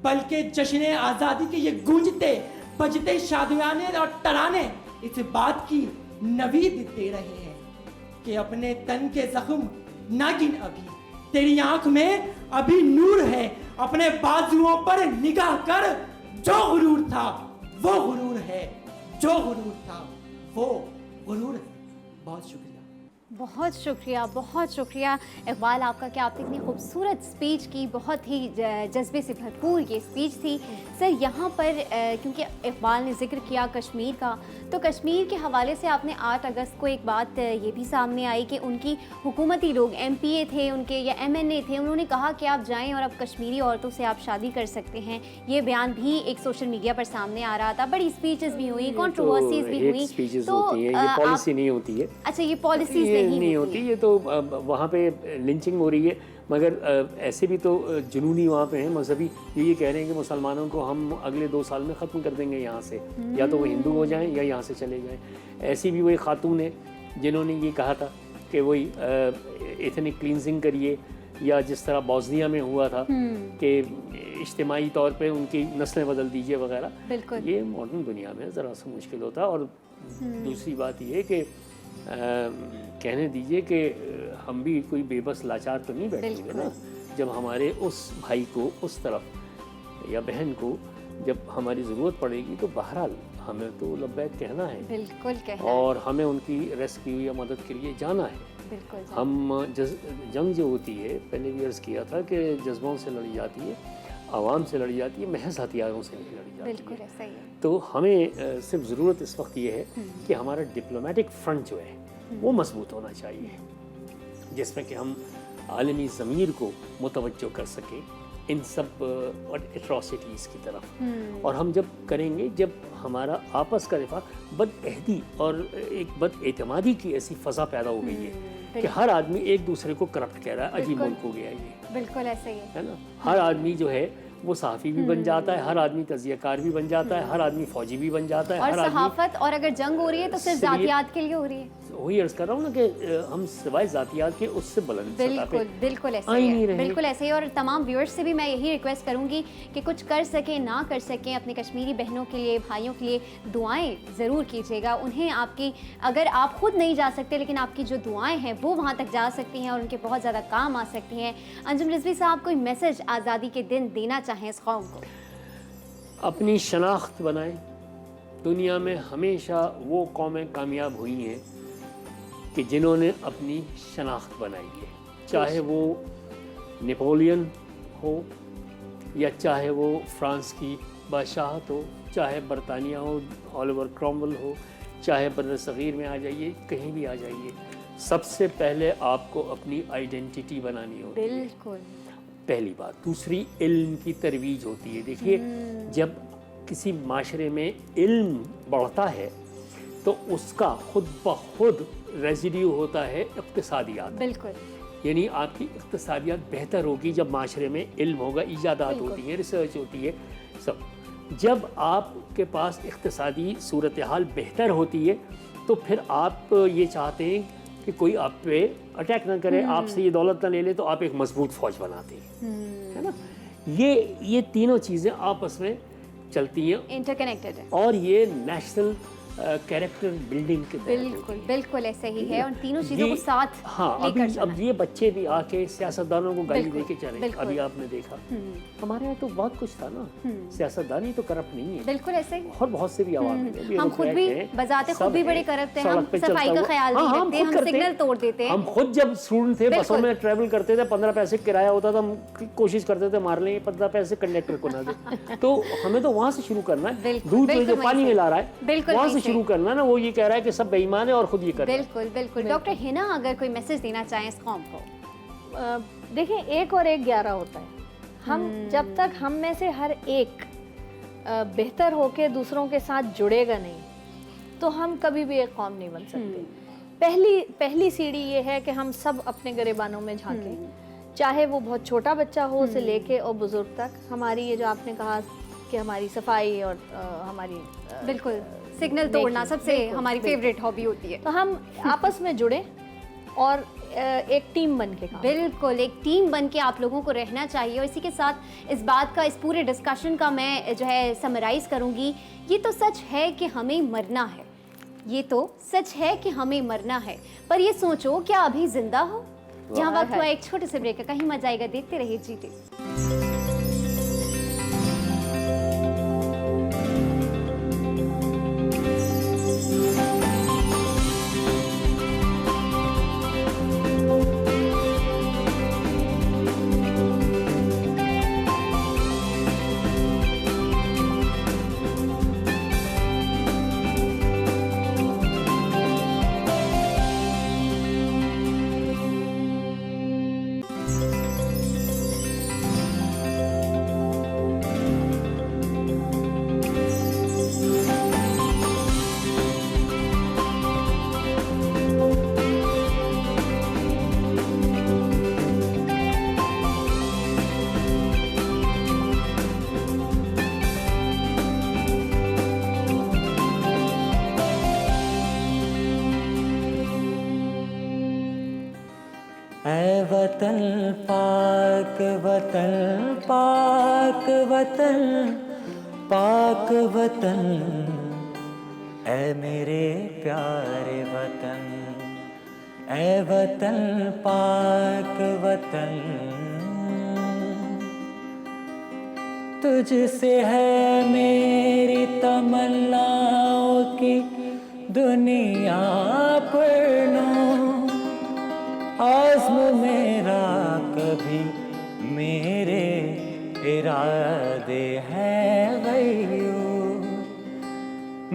बल्कि जश्न आज़ादी के ये गूंजते बजते शादियाने और तराने इस बात की नवीद दे रहे हैं कि अपने तन के जख्म ना गिन, अभी तेरी आंख में अभी नूर है, अपने बाजुओं पर निगाह कर, जो गुरूर था वो गुरूर है, जो गुरूर था वो गुरूर है। बहुत शुक्रिया। बहुत शुक्रिया इकबाल आपका कि आपने इतनी खूबसूरत स्पीच की, बहुत ही जज्बे से भरपूर ये स्पीच थी। सर यहाँ पर क्योंकि इकबाल ने जिक्र किया कश्मीर का, तो कश्मीर के हवाले से आपने 8 अगस्त को एक बात ये भी सामने आई कि उनकी हुकूमती लोग MPA थे उनके या MNA थे, उन्होंने कहा कि आप जाएँ और अब कश्मीरी औरतों से आप शादी कर सकते हैं। ये बयान भी एक सोशल मीडिया पर सामने आ रहा था, बड़ी स्पीचेस भी हुई, कंट्रोवर्सीज भी हुई। तो पॉलिसी नहीं होती है। अच्छा, ये पॉलिसीज नहीं होती, ये तो वहाँ पे लिंचिंग हो रही है, मगर ऐसे भी तो जुनूनी वहाँ पे हैं मजहबी, ये कह रहे हैं कि मुसलमानों को हम अगले 2 साल में ख़त्म कर देंगे यहाँ से, या तो वो हिंदू हो जाएं या यहाँ से चले जाएं। ऐसी भी वही खातून है जिन्होंने ये कहा था कि वही एथनिक क्लींजिंग करिए, या जिस तरह बॉस्निया में हुआ था कि इज्तिमाई तौर पे उनकी नस्लें बदल दीजिए वगैरह। ये मॉडर्न दुनिया में ज़रा सा मुश्किल होता है और दूसरी बात ये है कि कहने दीजिए कि हम भी कोई बेबस लाचार तो नहीं बैठेंगे ना, जब हमारे उस भाई को उस तरफ या बहन को जब हमारी ज़रूरत पड़ेगी तो बहरहाल हमें तो लब्बैक कहना है, बिल्कुल कहना और हमें उनकी रेस्क्यू या मदद के लिए जाना है। बिल्कुल हम जंग जो होती है, पहले भी अर्ज़ किया था कि जज्बाओं से लड़ी जाती है, आवाम से लड़ी जाती है, महज हथियारों से नहीं लड़ी जाती बिल्कुल है। ऐसा ही है। तो हमें सिर्फ ज़रूरत इस वक्त ये है कि हमारा डिप्लोमेटिक फ्रंट जो है वो मजबूत होना चाहिए, जिसमें कि हम आलमी ज़मीर को मुतवज्जो कर सकें इन सब एट्रॉसिटीज़ की तरफ। और हम जब करेंगे, जब हमारा आपस का रिफाक, बदअहदी और एक बदएतमादी की ऐसी फ़ज़ा पैदा हो गई है कि हर आदमी एक दूसरे को करप्ट कह रहा है, अजीब मुल्क हो गया ये, बिल्कुल ऐसा ही है ना। हर आदमी जो है वो सहाफ़ी भी बन जाता है, हर आदमी तज़ियाकार भी बन जाता है, हर आदमी फ़ौजी भी बन जाता है, और हर आदमी सहाफत, और अगर जंग हो रही है तो सिर्फ सिविलियन- जातियात के लिए हो रही है। वही अर्ज़ कर रहा हूँ ना कि हम सिवाय जातियात के उससे बुलंद सतह पे बिल्कुल बिल्कुल ऐसा आ ही ही नहीं है, रहे। बिल्कुल ऐसे ही। और तमाम व्यूअर्स से भी मैं यही रिक्वेस्ट करूंगी कि कुछ कर सकें ना कर सकें, अपने कश्मीरी बहनों के लिए, भाइयों के लिए दुआएं ज़रूर कीजिएगा। उन्हें आपकी, अगर आप खुद नहीं जा सकते लेकिन आपकी जो दुआएं हैं वो वहाँ तक जा सकती हैं और उनके बहुत ज़्यादा काम आ सकती हैं। अंजुम रिजवी साहब, कोई मैसेज आज़ादी के दिन देना चाहें इस कौम को? अपनी शनाख्त बनाएं। दुनिया में हमेशा वो कौमें कामयाब हुई हैं कि जिन्होंने अपनी शनाख्त बनाई है, चाहे वो नेपोलियन हो या चाहे वो फ्रांस की बादशाहत हो, चाहे बरतानिया हो, ओलिवर क्रॉमवेल हो, चाहे बर्र सग़ीर में आ जाइए, कहीं भी आ जाइए, सबसे पहले आपको अपनी आइडेंटिटी बनानी होती है। बिल्कुल, पहली बात। दूसरी, इल्म की तरवीज होती है। देखिए, जब किसी माशरे में इल्म बढ़ता है तो उसका खुद ब खुद रेजिड्यू होता है इक़्तिसादियात। बिल्कुल, यानी आपकी इक़्तिसादियात बेहतर होगी जब माशरे में इल्म होगा, इजादात होती हैं, रिसर्च होती है, सब। जब आपके पास इक़्तिसादी सूरत हाल बेहतर होती है तो फिर आप ये चाहते हैं कि कोई आप पे अटैक ना करे, आपसे ये दौलत ना ले ले, तो आप एक मजबूत फ़ौज बनाते हैं, है ना। ये तीनों चीज़ें आपस में चलती हैं इंटरकनेक्टेड है। और ये नेशनल कैरेक्टर बिल्डिंग के तहत बिल्कुल बिल्कुल ऐसे ही है, और तीनों चीज़ों को साथ हाँ, लेकर अभी चलना अब ये बच्चे भी आके सियासतदानों को गाली बिल्कुल, दे के चले। बिल्कुल। अभी आपने देखा, हमारे यहाँ तो बहुत कुछ था ना, सियासतदानी तो करप्ट नहीं है, बिल्कुल ऐसे ही। और बहुत से भी आवाम है। हम खुद भी बजाते खुद भी बड़े करप्ट हैं, हम सफाई का ख्याल नहीं रखते, हम सिग्नल तोड़ देते हैं। हम खुद जब स्टूडेंट थे, बसों बिल्कुल। में ट्रैवल करते थे, 15 पैसे किराया होता था, हम कोशिश करते थे मार लें 15 पैसे कंडक्टर को ना दे। तो हमें तो वहाँ से शुरू करना है। बिल्कुल, दूध में बिल्कुल जो वहीं पानी से। मिला रहा है, बिल्कुल वहाँ वहीं से से। शुरू करना है ना। वो ये कह रहा है कि सब बेईमान है और खुद ये कर रहा है। बिल्कुल बिल्कुल। डॉक्टर हिना, अगर कोई मैसेज देना चाहें इस कौम को? देखिए, 1 और 1 11 होता है। हम जब तक हम में से हर एक बेहतर होके दूसरों के साथ जुड़ेगा नहीं तो हम कभी भी एक कौम नहीं बन सकते। पहली सीढ़ी ये है कि हम सब अपने गिरेबानों में झांकें, चाहे वो बहुत छोटा बच्चा हो से लेके और बुजुर्ग तक। हमारी ये जो आपने कहा कि हमारी सफाई और हमारी बिल्कुल, सिग्नल तोड़ना सबसे बिल्कुल, हमारी बिल्कुल। फेवरेट हॉबी होती है। तो हम आपस में जुड़े और एक टीम बन के काम करें। बिल्कुल, एक टीम बन के आप लोगों को रहना चाहिए। और इसी के साथ इस बात का, इस पूरे डिस्कशन का मैं जो है समराइज़ करूँगी। ये तो सच है कि हमें मरना है, ये तो सच है कि हमें मरना है, पर ये सोचो क्या अभी जिंदा हो? जहाँ वक्त हुआ एक छोटे से ब्रेक का, कहीं मत जाएगा, देखते रहिए जीते। ऐ वतन पाक वतन, पाक वतन, पाक वतन, ऐ मेरे प्यारे वतन, ऐ वतन पाक वतन, तुझसे है मेरी तमन्नाओं की दुनिया पढ़ना, आज़्म मेरा कभी मेरे इरादे हैं वही,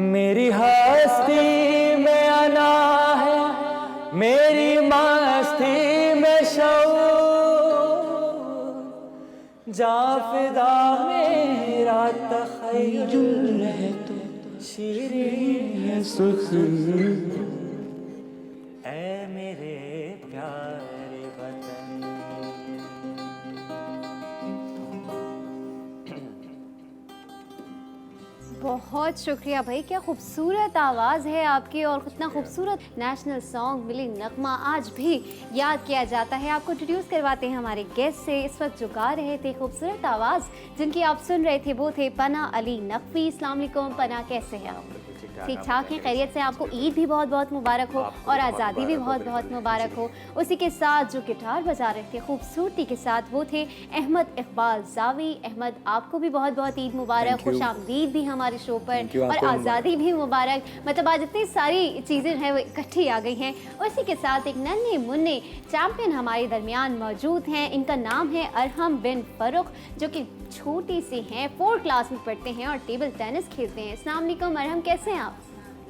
मेरी हस्ती में आना है, मेरी मस्ती में शऊर, जाफिदा मेरा तख़य्युल है तो शीरीन है सुख़न, ऐ मेरे प्यारे वतन। बहुत शुक्रिया भाई, क्या खूबसूरत आवाज़ है आपकी और कितना खूबसूरत नेशनल सॉन्ग मिली नगमा आज भी याद किया जाता है। आपको इंट्रोड्यूस करवाते हैं हमारे गेस्ट से। इस वक्त जो गा रहे थे खूबसूरत आवाज़ जिनकी आप सुन रहे थे वो थे पना अली नकवी। अस्सलाम वालेकुम पना, कैसे हैं आप? ठीक ठाक हैं, खैरियत से? आपको ईद भी बहुत बहुत मुबारक हो और आज़ादी भी बहुत बहुत मुबारक हो। उसी के साथ जो गिटार बजा रहे थे खूबसूरती के साथ वो थे अहमद इकबाल जावी। अहमद, आपको भी बहुत बहुत ईद मुबारक, खुश आमदीद भी हमारे शो पर और आज़ादी भी मुबारक। मतलब आज इतनी सारी चीज़ें हैं वो इकट्ठी आ गई हैं। उसी के साथ एक नन्हे मुन्ने चैम्पियन हमारे दरमियान मौजूद हैं। इनका नाम है अरहम बिन फरुख, जो कि छोटी सी हैं, 4th क्लास में पढ़ते हैं और टेबल टेनिस खेलते हैं। अस्सलाम वालेकुम अरहम, कैसे हैं आप?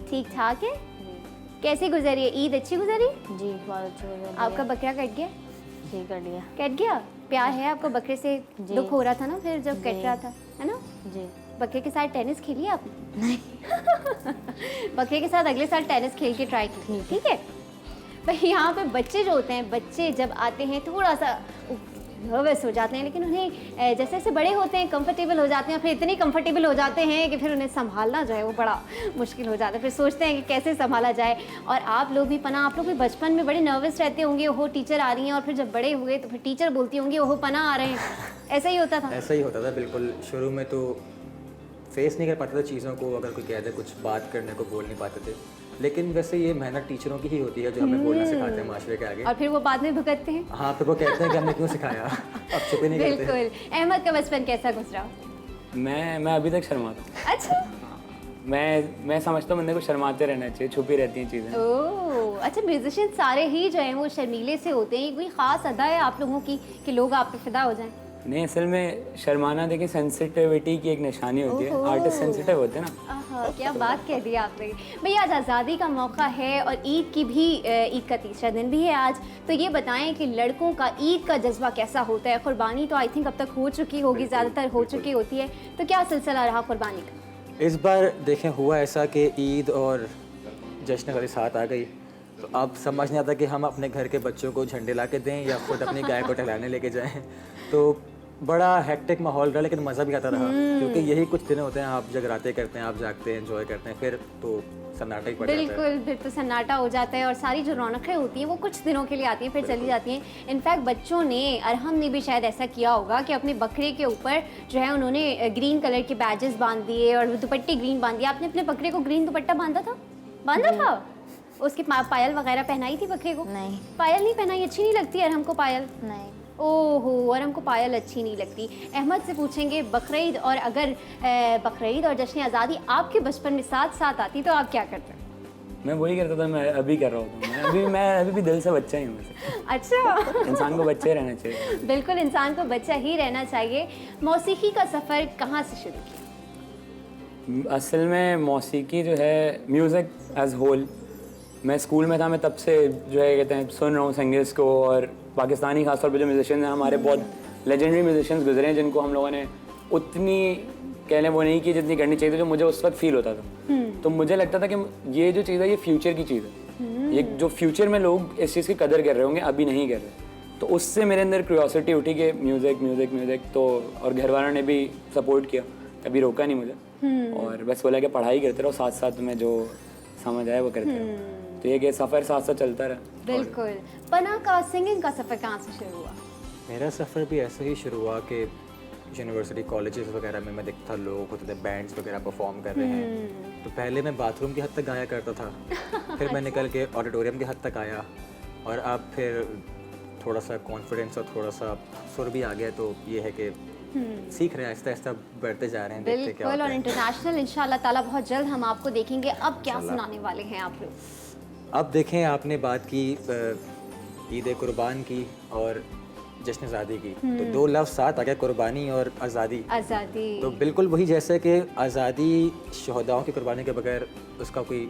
ठीक ठाक है? कैसे गुजरी है ईद? अच्छी गुजरी जी, बहुत अच्छी गुजरी। आपका बकरा कट गया? जी, कर लिया। कट गया? प्यार है आपको बकरे से? दुख हो रहा था ना फिर जब कट रहा था, है ना? जी। बकरे के साथ टेनिस खेली आपने? नहीं। बकरे के साथ अगले साल टेनिस खेल के ट्राई की, ठीक है? भाई यहाँ पे बच्चे जो होते हैं, बच्चे जब आते हैं थोड़ा सा नर्वस हो जाते हैं, लेकिन उन्हें जैसे जैसे बड़े होते हैं कंफर्टेबल हो जाते हैं, फिर इतने कंफर्टेबल हो जाते हैं कि फिर उन्हें संभालना जो है वो बड़ा मुश्किल हो जाता है। फिर सोचते हैं कि कैसे संभाला जाए। और आप लोग भी पना, आप लोग भी बचपन में बड़े नर्वस रहते होंगे, ओहो टीचर आ रही हैं, और फिर जब बड़े हुए तो फिर टीचर बोलती होंगी ओहो पना आ रहे हैं। ऐसा ही होता था? ऐसा ही होता था बिल्कुल। शुरू में तो फेस नहीं कर पाते थे चीज़ों को, अगर कोई कह दे कुछ बात करने को बोल नहीं पाते थे। लेकिन वैसे ये मेहनत टीचरों की ही होती है जो हमें बोलना सिखाते हैं माशरे के आगे। और फिर वो बाद में भुगतते हैं। हाँ, फिर वो कहते हैं कि हमने क्यों सिखाया, अब चुप ही नहीं करते। बिल्कुल। अहमद का बचपन कैसा गुजरा? मैं अभी तक शर्माता हूँ। अच्छा। मैं समझता हूँ बंदे को शर्माते रहना चाहिए, छुपी रहती हैं चीज़ें। ओह, अच्छा। म्यूजिशियन सारे ही जो हैं वो शर्मीले से होते हैं, कोई ख़ास अदा है आप लोगों की कि लोग आप पे फिदा हो जाएं? नहीं, असल में शर्माना देखिए सेंसिटिविटी की एक निशानी होती है। आर्टिस्ट सेंसिटिव होते हैं ना। आहा, क्या बात कह दी आपने। भैया आज आज़ादी का मौका है और ईद की भी, ईद का तीसरा दिन भी है आज, तो ये बताएं कि लड़कों का ईद का जज्बा कैसा होता है? कुर्बानी तो आई थिंक अब तक हो चुकी होगी, ज़्यादातर हो चुकी होती है, तो क्या सिलसिला रहा कुर्बानी का? इस बार देखें हुआ ऐसा कि ईद और जश्न वाली साथ आ गई, तो अब समझ नहीं आता कि हम अपने घर के बच्चों को झंडे ला के दें या खुद अपनी गाय को टहलाने लेके जाएं। तो बड़ा हेक्टिक माहौल रहा, लेकिन मज़ा भी आता रहा, क्योंकि यही कुछ दिन होते हैं, आप जगराते करते हैं, आप जागते हैं, एंजॉय करते हैं, फिर तो सन्नाटा ही पड़ जाता है। बिल्कुल, फिर तो सन्नाटा हो जाता है और सारी जो रौनकें होती हैं वो कुछ दिनों के लिए आती हैं, फिर चली जाती हैं। इनफैक्ट बच्चों ने, अरहम ने भी शायद ऐसा किया होगा कि अपने बकरे के ऊपर जो है उन्होंने ग्रीन कलर के बैजेस बांध दिए और दुपट्टे ग्रीन बांध दिए। आपने अपने बकरे को ग्रीन दुपट्टा बांधा था? बांधा था? उसकी पायल वगैरह पहनाई थी बकरे को? नहीं। पायल नहीं पहनाई? अच्छी नहीं लगती अरहम को पायल? नहीं। ओहो, और हमको पायल अच्छी नहीं लगती। अहमद से पूछेंगे बकरीद, और अगर बकरीद और जश्न आज़ादी आपके बचपन में साथ साथ आती तो आप क्या करते? मैं वही करता था, मैं अभी कर रहा हूँ। मैं अभी भी दिल से बच्चा ही हूँ वैसे। अच्छा। इंसान को बच्चा ही रहना चाहिए। बिल्कुल, इंसान को बच्चा ही रहना चाहिए। मौसीकी का सफ़र कहाँ से शुरू किया? असल में मौसीकी जो है, म्यूज़िक एज होल, मैं स्कूल में था, मैं तब से जो है कहते हैं सुन रहा हूँ सिंगर्स को, और पाकिस्तानी खासतौर पे जो म्यूजिशियन हैं, हमारे बहुत लेजेंडरी म्यूजिशियंस गुजरे हैं जिनको हम लोगों ने उतनी कहने वो नहीं की जितनी करनी चाहिए थी, जो मुझे उस वक्त फील होता था। तो मुझे लगता था कि ये जो चीज़ है ये फ्यूचर की चीज़ है, ये जो फ्यूचर में लोग इस चीज़ की कदर कर रहे होंगे, अभी नहीं कर रहे। तो उससे मेरे अंदर क्यूरियोसिटी उठी कि म्यूज़िक म्यूज़िक म्यूज़िक, तो और घर वालों ने भी सपोर्ट किया, कभी रोका नहीं मुझे, और बस बोला कि पढ़ाई करते रहो, साथ साथ में जो समझ आए वो करते रहो। तो ये सफ़र साथ साथ चलता रहा। बिल्कुल। पना का सिंगिंग का सफ़र कहाँ से शुरू हुआ? मेरा सफ़र भी ऐसे ही शुरू हुआ कि यूनिवर्सिटी कॉलेजेस वगैरह में मैं देखता था लोग होते थे बैंड्स वगैरह परफॉर्म कर रहे हैं, तो पहले मैं बाथरूम की हद तक गाया करता था, फिर मैं निकल के ऑडिटोरियम की हद तक आया, और अब फिर थोड़ा सा कॉन्फिडेंस और थोड़ा सा सुर भी आ गया, तो ये है कि सीख रहे हैं, आहिस्ता आहिस्ता बढ़ते जा रहे हैं, देखते क्या बिल्कुल। होता और है। इंटरनेशनल इंशाल्लाह ताला बहुत जल्द हम आपको देखेंगे। अब क्या सुनाने वाले हैं आप लोग? अब देखें, आपने बात की ईद कुर्बान की और जश्न आज़ादी की, तो दो लफ्ज़ साथ आ गए, कुर्बानी और आज़ादी। आज़ादी तो बिल्कुल वही, जैसे कि आज़ादी शहदाओं की कुर्बानी के बगैर उसका कोई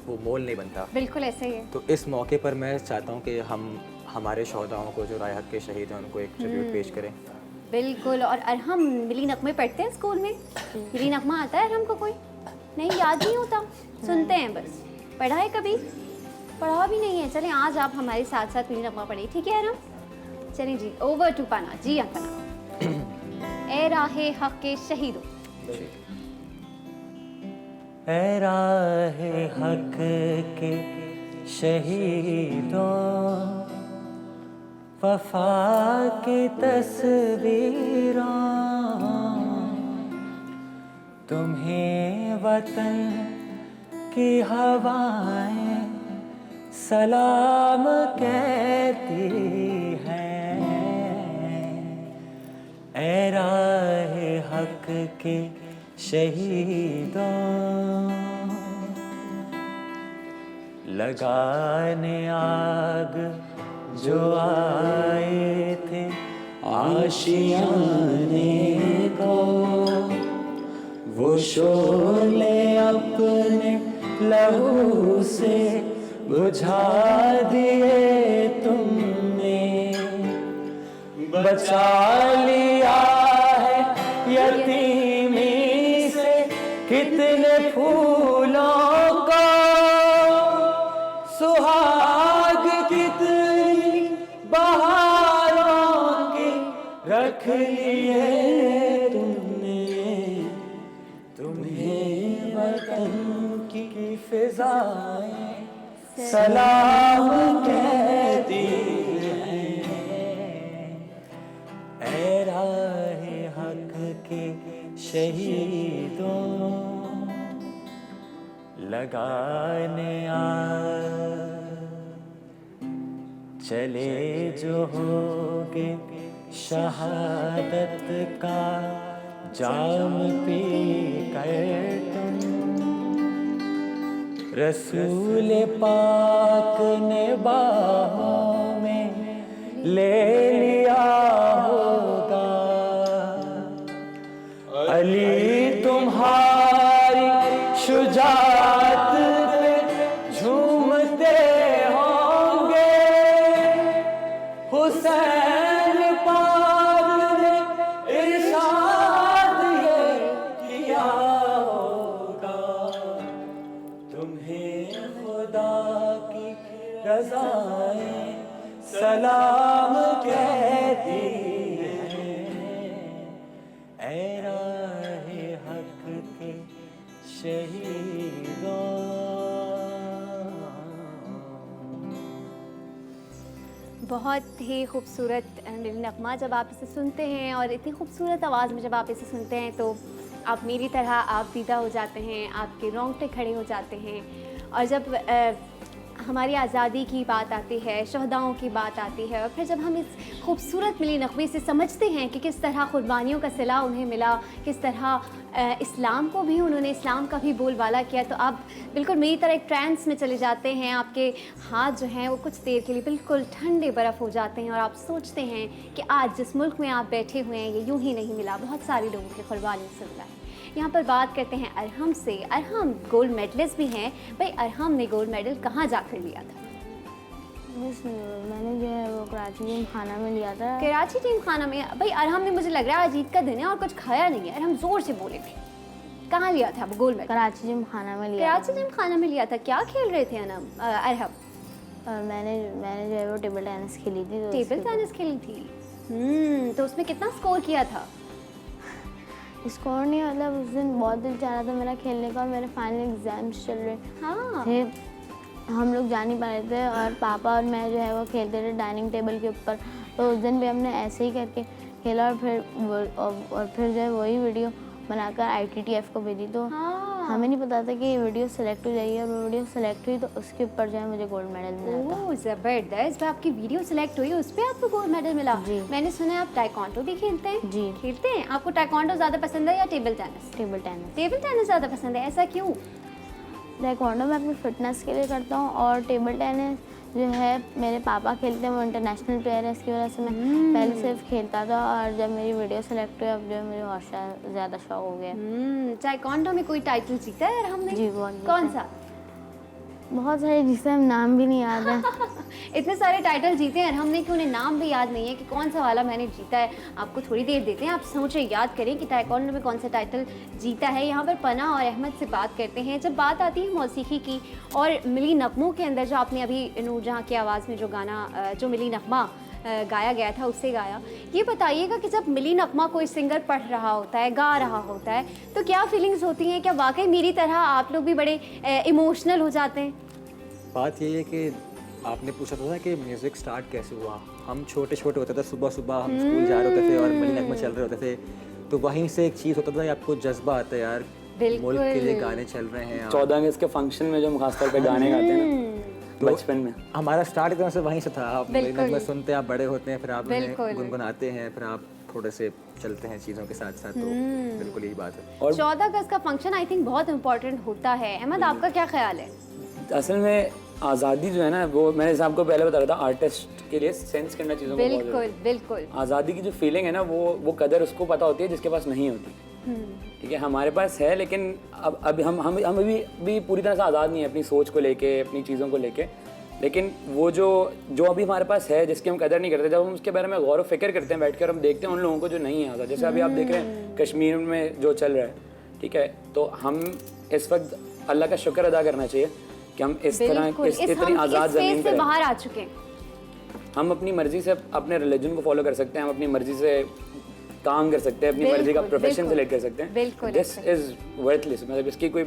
वो मोल नहीं बनता, बिल्कुल ऐसे ही है। तो इस मौके पर मैं चाहता हूँ कि हम हमारे शहदाओं को जो राय हक के शहीद हैं उनको एक ट्रिब्यूट पेश करें। बिल्कुल। और अरहम मिली नगमे पढ़ते हैं स्कूल में? मिली नगमा आता है अरहम को? कोई नहीं, याद नहीं होता, सुनते हैं बस। पढ़ा है कभी? पढ़ा भी नहीं है। चलें आज आप हमारे साथ साथ मिली नगमा पढ़िए, ठीक है अरहम? चलें जी, ओवर टू पना। जी हाँ पना। ए राहे हक के शहीदों, ऐ राहे हक के शहीदों, वफा की तस्वीरों, तुम्हें वतन की हवाएं सलाम कहती हैं। ऐ राहे हक के शहीदों, लगाने आग जो आए थे आशियाने को, वो शोले अपने लहू से बुझा दिए तुमने। बचा लिया है यतीमी से कितने फूलों को, सुहाग कितनी बहारों के रख लिए तुमने। तुम्हें वतन की फिजाएं सलाम कहती हैं। ऐ राहे हक के शहीदों, लगाने चले जो होगे शहादत का जाम पी कर तुम। रसूल पाक ने बाहों में ले लिया होगा, अली तुम्हारी शुजाअत पे झूमते होंगे। हुसैन पाक ने इरशाद ये किया होगा, तुम्हें खुदा की रज़ाएं सलाम कहती हैं। ऐ राहे हक के शहीदों। बहुत ही खूबसूरत मिली नगमा। जब आप इसे सुनते हैं और इतनी खूबसूरत आवाज़ में जब आप इसे सुनते हैं तो आप मेरी तरह आप दीदा हो जाते हैं, आपके रोंगटे खड़े हो जाते हैं। और जब हमारी आज़ादी की बात आती है, शहदाओं की बात आती है, और फिर जब हम इस खूबसूरत मिली नगमे से समझते हैं कि किस तरह कुर्बानियों का सिला उन्हें मिला, किस तरह इस्लाम को भी उन्होंने इस्लाम का भी बोलबाला किया, तो आप बिल्कुल मेरी तरह एक ट्रांस में चले जाते हैं। आपके हाथ जो हैं वो कुछ देर के लिए बिल्कुल ठंडे बर्फ़ हो जाते हैं और आप सोचते हैं कि आज जिस मुल्क में आप बैठे हुए हैं ये यूं ही नहीं मिला, बहुत सारे लोगों की कुर्बानी से मिला है। यहाँ पर बात करते हैं अरहम से। अरहम गोल्ड मेडलिस्ट भी हैं। भाई अरहम ने गोल्ड मेडल कहाँ जाकर लिया था? मैंने जो है वो कराची टीम खाना में लिया था। कराची टीम खाना में? भाई अरहम ने, मुझे लग रहा है आज ईद का दिन है और कुछ खाया नहीं है। अरहम जोर से बोले थे, कहाँ लिया था वो गोल्ड मेडल? कराची टीम खाना में लिया। कराची टीम खाना में लिया था। क्या खेल रहे थे अरहम? मैंने जो है वो टेबल टेनिस खेली थी। टेबल टेनिस खेली थी। तो उसमें कितना स्कोर किया था? स्कोर नहीं, मतलब उस दिन बहुत दिल चाह रहा था मेरा खेलने का, मेरे फाइनल एग्जाम्स चल रहे थे, हम लोग जा नहीं पा रहे थे और पापा और मैं जो है वो खेलते थे डाइनिंग टेबल के ऊपर। तो उस दिन भी हमने ऐसे ही करके खेला और फिर जो है वही वीडियो बनाकर ITTF को भेजी। तो हमें नहीं पता था कि ये वीडियो सेलेक्ट हो जाएगी, और वो वीडियो सेलेक्ट हुई तो उसके ऊपर जो है मुझे गोल्ड मेडल मिला था। ओह ज़बरदस्त, आपकी वीडियो सेलेक्ट हुई उस पर आपको गोल्ड मेडल मिला। जी। मैंने सुना है आप टाइकोंडो भी खेलते हैं। जी। खेलते हैं। आपको टाइकोंडो ज़्यादा पसंद है या table tennis? Table tennis. Table tennis ज़्यादा पसंद है, ऐसा क्यों? टाइकोंडो मैं अपनी फिटनेस के लिए करता हूँ, और टेबल टेनिस जो है मेरे पापा खेलते हैं, वो इंटरनेशनल प्लेयर है, इसकी वजह से मैं पहले सिर्फ खेलता था, और जब मेरी वीडियो सेलेक्ट हुई अब जो है मुझे और ज़्यादा शौक हो गया। टाइकोंडो में कोई टाइटल जीता है यार हमने? जी बहुत। कौन सा? बहुत सारे जिससे हम नाम भी नहीं याद है। इतने सारे टाइटल जीते हैं और हमने कि उन्हें नाम भी याद नहीं है कि कौन सा वाला मैंने जीता है। आपको थोड़ी देर देते हैं, आप सोचें, याद करें कि टाइकोंडो में कौन सा टाइटल जीता है। यहाँ पर पना और अहमद से बात करते हैं। जब बात आती है मौसीकी की और मिली नगमों के अंदर, जो आपने अभी नूरजहाँ की आवाज़ में जो गाना, जो मिली नगमा गाया गया था, उससे गाया, ये बताइएगा कि जब मिली नगमा कोई सिंगर पढ़ रहा होता है, गा रहा होता है, तो क्या फीलिंग्स होती हैं? क्या वाकई मेरी तरह आप लोग भी बड़े इमोशनल हो जाते हैं? बात ये है कि आपने पूछा था ना कि म्यूज़िक स्टार्ट कैसे हुआ। हम छोटे छोटे होते थे, सुबह सुबह हम स्कूल जा रहे होते थे और मिली नगमा चल रहे होते थे, तो वहीं से एक चीज़ होता था, आपको जज्बा आता है यार मुल्क के लिए गाने चल रहे हैं। 14 अगस्त के फंक्शन में जो हम खासतौर पे गाने गाते हैं ना बचपन में, हमारा स्टार्ट एकदम से वहीं से था। आप मिली नगमा सुनते हैं, आप बड़े होते हैं, फिर आप गुनगुनाते हैं, फिर आप थोड़े से चलते हैं चीज़ों के साथ साथ। तो बिल्कुल यही बात है। और 14 अगस्त का फंक्शन आई थिंक बहुत इंपॉर्टेंट होता है। अहमद, आपका क्या ख्याल है? असल में आज़ादी जो है ना, वो मैंने जैसे आपको पहले बता रहा था, आर्टिस्ट के लिए सेंस करना चीज़ों को बहुत बिल्कुल ज़रूरी है। बिल्कुल। आज़ादी की जो फीलिंग है ना, वो कदर उसको पता होती है जिसके पास नहीं होती। ठीक है, हमारे पास है, लेकिन अब हम अभी पूरी तरह से आज़ाद नहीं है अपनी सोच को लेके, अपनी चीज़ों को लेके। लेकिन वो जो अभी हमारे पास है, जिसकी हम कदर नहीं करते, जब हम उसके बारे में गौर व फिक्र करते हैं बैठकर, हम देखते हैं उन लोगों को जो नहीं है आज़ाद। जैसे अभी आप देख रहे हैं कश्मीर में जो चल रहा है, ठीक है, तो हम इस वक्त अल्लाह का शुक्र अदा करना चाहिए कि हम इस तरह इतनी आज़ाद ज़मीन पर बाहर आ चुके हैं। हम अपनी मर्जी से अपने रिलीजन को फॉलो कर सकते हैं, हम अपनी मर्जी से काम कर सकते हैं, अपनी मर्जी का प्रोफेशन सेलेक्ट कर सकते हैं। दिस इज़ वर्थलेस, मतलब इसकी कोई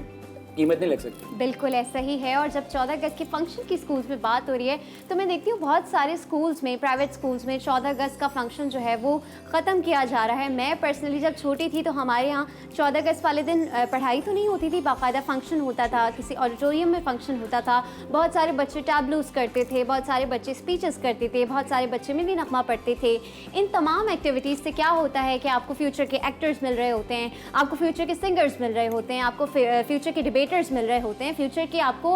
कीमत नहीं लग सकती। बिल्कुल ऐसा ही है। और जब 14 अगस्त के फंक्शन की स्कूल्स में बात हो रही है, तो मैं देखती हूँ बहुत सारे स्कूल्स में, प्राइवेट स्कूल्स में 14 अगस्त का फंक्शन जो है वो ख़त्म किया जा रहा है। मैं पर्सनली जब छोटी थी तो हमारे यहाँ 14 अगस्त वाले दिन पढ़ाई तो नहीं होती थी, बाकायदा फंक्शन होता था, किसी ऑडिटोरियम में फंक्शन होता था। बहुत सारे बच्चे टैबलूज करते थे, बहुत सारे बच्चे स्पीचेस करते थे, बहुत सारे बच्चे मिली नगमा पढ़ते थे। इन तमाम एक्टिविटीज़ से क्या होता है कि आपको फ्यूचर के एक्टर्स मिल रहे होते हैं, आपको फ्यूचर के सिंगर्स मिल रहे होते हैं, आपको फ्यूचर के डिबेटर्स मिल रहे होते हैं, फ्यूचर के आपको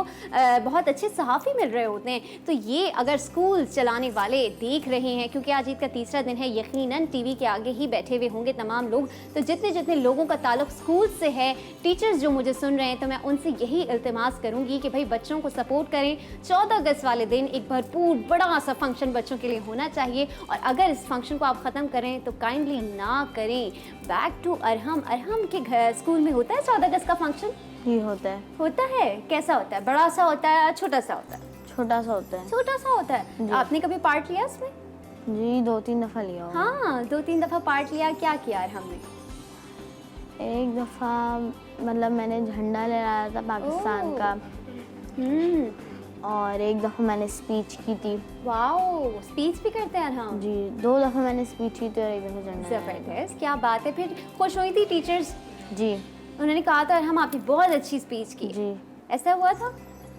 बहुत अच्छे सहाफ़ी मिल रहे होते हैं। तो ये अगर स्कूल चलाने वाले देख रहे हैं, क्योंकि आज ईद का तीसरा दिन है, यकीनन टीवी के आगे ही बैठे हुए होंगे तमाम लोग, तो जितने जितने लोगों का ताल्लुक स्कूल से है, टीचर्स जो मुझे सुन रहे हैं, तो मैं उनसे यही इल्तिमास करूंगी कि भाई बच्चों को सपोर्ट करें। 14 अगस्त वाले दिन एक भरपूर बड़ा सा फंक्शन बच्चों के लिए होना चाहिए, और अगर इस फंक्शन को आप ख़त्म करें तो काइंडली ना करें। बैक टू अरहम के घर स्कूल में होता है 14 अगस्त का फंक्शन? जी होता है। कैसा होता है? बड़ा सा होता है, छोटा सा होता है? छोटा सा होता है। छोटा सा होता है। आपने कभी पार्ट लिया इसमें? जी 2-3 दफ़ा लिया होगा। हाँ, 2-3 दफ़ा पार्ट लिया। क्या किया हमने? एक दफ़ा मतलब मैंने झंडा लहराया था पाकिस्तान का, और एक दफ़ा मैंने स्पीच की थी। वाओ, स्पीच भी करते हैं हम? जी 2 दफ़ा मैंने स्पीच की थी और एक दफ़ा झंडा। ज़बरदस्त, क्या बात है। फिर खुश हुई थी टीचर्स? जी, उन्होंने कहा था हम आपकी बहुत अच्छी स्पीच की। जी ऐसा हुआ था?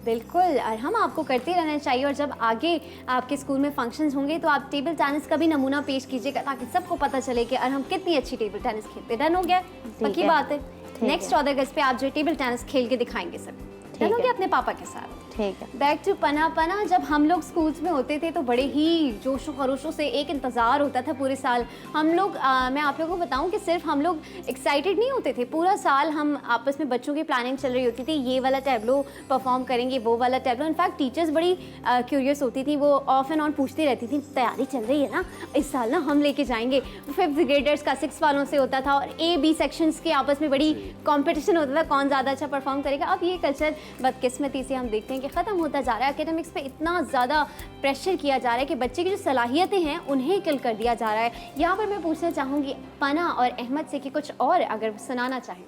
बिल्कुल, और हम आपको करते रहना चाहिए। और जब आगे आपके स्कूल में फंक्शंस होंगे तो आप टेबल टेनिस का भी नमूना पेश कीजिएगा, ताकि सबको पता चले कि हम कितनी अच्छी टेबल टेनिस खेलते। डन हो गया? पक्की बात है। नेक्स्ट 14 अगस्त पे आप जो टेबल टेनिस खेल के दिखाएंगे सब। डन हो गया अपने पापा के साथ? ठीक है। बैक टू पना। जब हम लोग स्कूल्स में होते थे तो बड़े ही जोशो खरोशों से एक इंतज़ार होता था पूरे साल। हम लोग मैं आप लोगों को बताऊं कि सिर्फ हम लोग एक्साइटेड नहीं होते थे, पूरा साल हम आपस में बच्चों की प्लानिंग चल रही होती थी, ये वाला टैबलो परफॉर्म करेंगे, वो वाला टैबलो। इनफैक्ट टीचर्स बड़ी क्यूरियस होती थी, वो ऑफ एंड ऑन पूछती रहती थी, तैयारी चल रही है ना, इस साल ना हम लेके जाएंगे। 5th ग्रेडर्स का 6 वालों से होता था, और A-B सेक्शंस के आपस में बड़ी कॉम्पिटिशन होता था कौन ज़्यादा अच्छा परफॉर्म करेगा। अब ये कल्चर बदकिस्मती से हम देखते हैं कि ख़त्म होता जा रहा है। एकेडमिक्स पे इतना ज़्यादा प्रेशर किया जा रहा है कि बच्चे की जो सलाहियतें हैं उन्हें किल कर दिया जा रहा है। यहाँ पर मैं पूछना चाहूँगी पना और अहमद से कि कुछ और अगर सुनाना चाहें।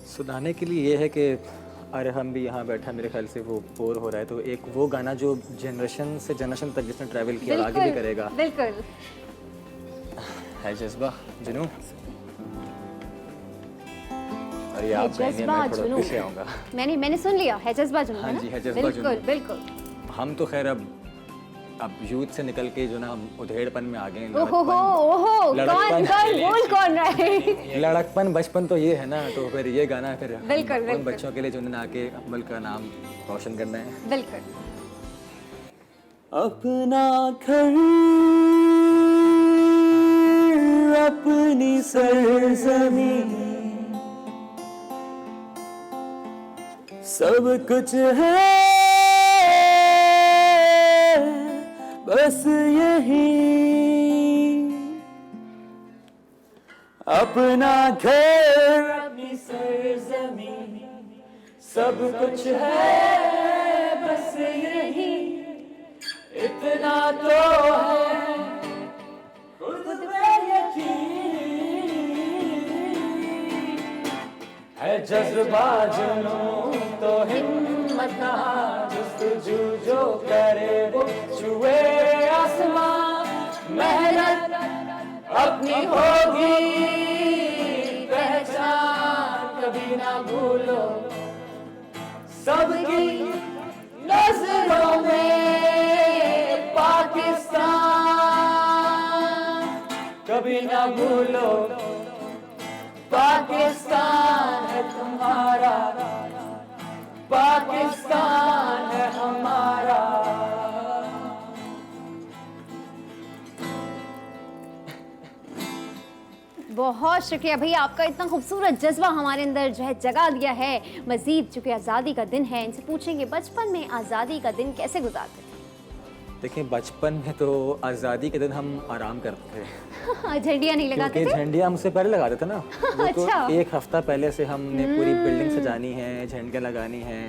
सुनाने के लिए ये है कि अरे हम भी यहाँ बैठा, मेरे ख्याल से वो बोर हो रहा है, तो एक वो गाना जो जनरेशन से जनरेशन तक जिसने ट्रैवल किया और आगे भी करेगा। बिल्कुल। है जज्बा जुनून। अरे आप कहेंगे जज्बा मैं थोड़ा जुनून। पीछे आऊँगा। मैंने सुन लिया है जज्बा जुनून, हाँ है ना? जी, है जज्बा बिल्कुल जुनून। बिल्कुल। हम तो खैर अब यूथ से निकल के जो ना हम उधेड़पन में आ गए हैं। ओहो कौन बोल कौन रहा है? लड़कपन बचपन तो ये है ना, तो फिर ये गाना फिर हम बिल्कुल, उन बिल्कुल। बच्चों के लिए जो ना आके मुल्क का नाम रोशन करना है। बिल्कुल। अपना घर अपनी सरजमीं सब कुछ है बस यही, अपना घर अपनी सरजमीं सब कुछ है बस यही, इतना तो है खुद पे यकीन, है जज्बा जुनून तो हिम्मत ना, जुस्तजू जो करे वो छुए आसमां, मेहनत अपनी होगी पहचान, कभी ना भूलो सबकी नजरों में पाकिस्तान, कभी ना भूलो पाकिस्तान है तुम्हारा, पाकिस्तान है हमारा। बहुत शुक्रिया भैया, आपका इतना खूबसूरत जज्बा हमारे अंदर जो है जगा दिया है। मज़ीद चूँकि आज़ादी का दिन है, इनसे पूछेंगे बचपन में आज़ादी का दिन कैसे गुजारते थे? देखिए बचपन में तो आज़ादी के दिन हम आराम करते थे। झंडियाँ नहीं लगाते क्योंकि थे? झंडियाँ हमसे पहले लगाते थे ना। वो तो अच्छा। एक हफ्ता पहले से हमने पूरी बिल्डिंग सजानी है, झंडियाँ लगानी है,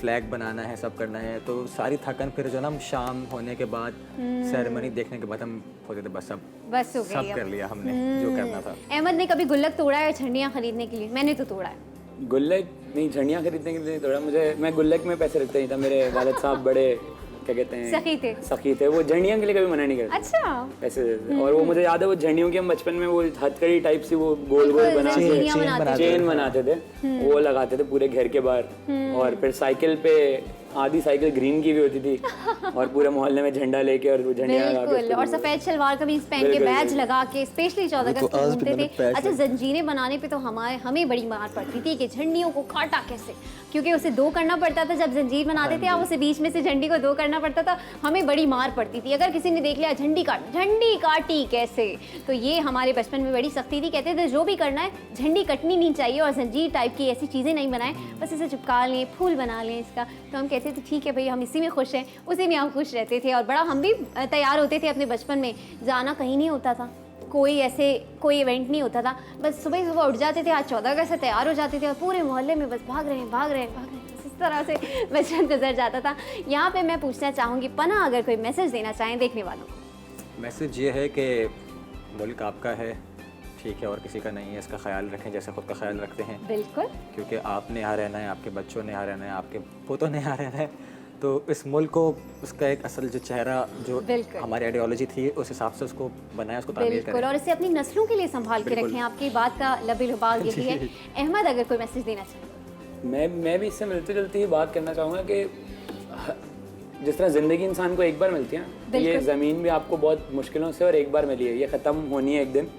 फ्लैग बनाना है, सब करना है। तो सारी थकन फिर जो ना हम शाम होने के बाद सेरेमनी देखने के बाद हम होते थे बस बस हो सब गई कर लिया हमने जो करना था। अहमद ने कभी गुल्लक तोड़ा है झंडियाँ खरीदने के लिए? मैंने तो तोड़ा है। गुल्लक नहीं, झंडियाँ खरीदने के लिए थोड़ा मैं गुल्लक में पैसे रखता नहीं था। मेरे वालिद साहब बड़े क्या कहते हैं सखी थे, वो झंडियों के लिए कभी मना नहीं करते। अच्छा। पैसे देते। और वो मुझे याद है वो झंडियों की हम बचपन में वो हथकड़ी टाइप सी वो गोल गोल बना के चेन बनाते थे, वो लगाते थे पूरे घर के बाहर। और फिर साइकिल पे आधी साइकिल ग्रीन की भी होती थी और पूरे मोहल्ले में झंडा लेके और वो झंडियाँ लगा के बिल्कुल, और सफेद शलवार कमीज पहन के बैज लगा के स्पेशली 14 अगस्त को घूमते थे। अच्छा, जंजीरें बनाने पे तो हमें बड़ी मार पड़ती थी कि झंडियों को काटा कैसे, क्योंकि उसे दो करना पड़ता था। जब जंजीर बनाते थे आप उसे बीच में से झंडी को दो करना पड़ता था, हमें बड़ी मार पड़ती थी अगर किसी ने देख लिया झंडी काटी कैसे। तो ये हमारे बचपन में बड़ी सख्ती थी, कहते थे जो भी करना है झंडी कटनी नहीं चाहिए और जंजीर टाइप की ऐसी चीज़ें नहीं बनाएं, बस इसे चिपका लें, फूल बना लें इसका। तो हम कहते थे ठीक है भाई, हम इसी में खुश हैं, उसी में हम खुश रहते थे। और बड़ा हम भी तैयार होते थे अपने बचपन में, जाना कहीं नहीं होता था, कोई इवेंट नहीं होता था, बस सुबह सुबह उठ जाते थे, आज 14 अगस्त से तैयार हो जाते थे और पूरे मोहल्ले में बस भाग रहे हैं इस तरह से बचपन गुजर जाता था। यहाँ पे मैं पूछना चाहूँगी पना, अगर कोई मैसेज देना चाहें देखने वालों को। मैसेज ये है कि मुल्क आपका है, ठीक है, और किसी का नहीं है। इसका ख्याल रखें जैसे खुद का ख्याल रखते हैं। बिल्कुल, क्योंकि आपने यहाँ रहना है, आपके बच्चों ने यहाँ रहना है, आपके पोतों ने यहाँ रहना है। तो इस मुल्क को उसका एक असल जो चेहरा जो हमारी आइडियोलॉजी थी उस हिसाब से उसको बनाया, उसको तामीर करें। बिल्कुल, और इसे अपनी नस्लों के लिए संभाल के रखें। आपकी बात का लबे-लुबाल यही है। अहमद, अगर कोई मैसेज देना चाहें। मैं भी इससे मिलते जुलते ही बात करना चाहूँगा कि जिस तरह ज़िंदगी इंसान को एक बार मिलती है, ये ज़मीन भी आपको बहुत मुश्किलों से और एक बार मिली है, ये ख़त्म होनी है एक दिन,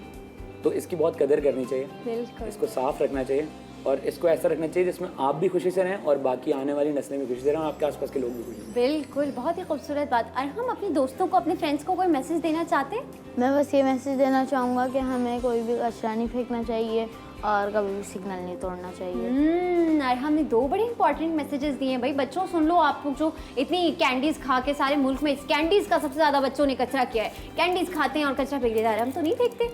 तो इसकी बहुत कदर करनी चाहिए, इसको साफ़ रखना चाहिए और इसको ऐसा रखना चाहिए जिसमें आप भी खुशी से रहें और बाकी आने वाली नस्लें भी खुशी से रहें और आपके आसपास के लोग भी खुशी से। बिल्कुल, बहुत ही खूबसूरत बात। और हम अपने दोस्तों को, अपने फ्रेंड्स को कोई मैसेज देना चाहते हैं? मैं बस ये मैसेज देना चाहूँगा कि हमें कोई भी कचरा नहीं फेंकना चाहिए और कभी भी सिग्नल नहीं तोड़ना चाहिए। और हमने 2 बड़े इंपॉर्टेंट मैसेजेस दिए हैं भाई। बच्चों सुन लो, आप लोग जो इतनी कैंडीज़ खा के सारे मुल्क में कैंडीज़ का सबसे ज़्यादा बच्चों ने कचरा किया है, कैंडीज़ खाते हैं और कचरा फेंक देते हैं। हम तो नहीं फेंकते,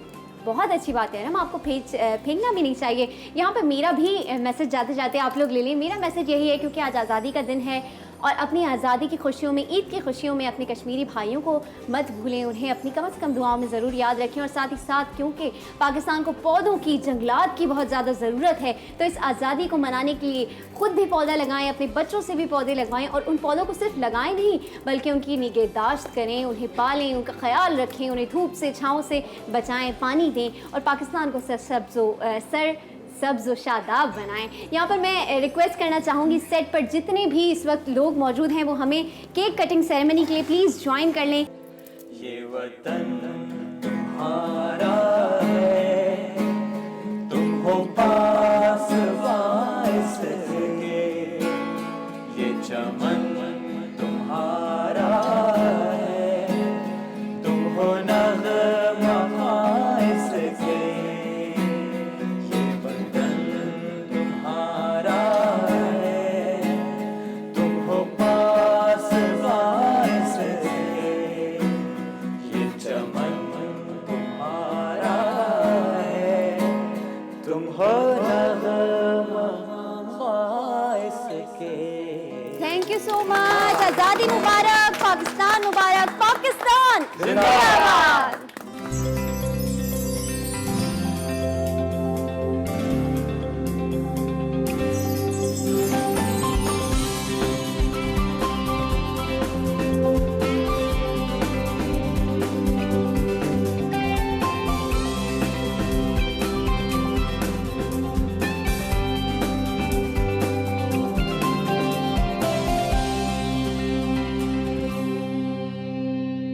बहुत अच्छी बात है ना, हम आपको फेंकना भी नहीं चाहिए। यहाँ पे मेरा भी मैसेज जाते जाते आप लोग ले लें। मेरा मैसेज यही है, क्योंकि आज आज़ादी का दिन है, और अपनी आज़ादी की खुशियों में, ईद की खुशियों में अपने कश्मीरी भाइयों को मत भूलें, उन्हें अपनी कम से कम दुआओं में ज़रूर याद रखें। और साथ ही साथ क्योंकि पाकिस्तान को पौधों की, जंगलात की बहुत ज़्यादा ज़रूरत है, तो इस आज़ादी को मनाने के लिए खुद भी पौधा लगाएं, अपने बच्चों से भी पौधे लगवाएं और उन पौधों को सिर्फ लगाएं नहीं बल्कि उनकी निगहदाश्त करें, उन्हें पालें, उनका ख्याल रखें, उन्हें धूप से, छाँव से बचाएं, पानी दें और पाकिस्तान को सब्ज़ व शादाब बनाएं। यहाँ पर मैं रिक्वेस्ट करना चाहूँगी सेट पर जितने भी इस वक्त लोग मौजूद हैं वो हमें केक कटिंग सेरेमनी के लिए प्लीज़ ज्वाइन कर लें। ये वतन तुम्हारा है, तुम हो पास वाइसके, ये चमन तुम्हारा है, तुम हो नग़मा वाइसके, ये वतन तुम्हारा है, तुम हो पास वाइसके, ये चमन तुम्हारा है, तुम हो नग़मा वाइसके। Thank you so much. आज़ादी मुबारक, पाकिस्तान मुबारक, पाकिस्तान जिंदाबाद।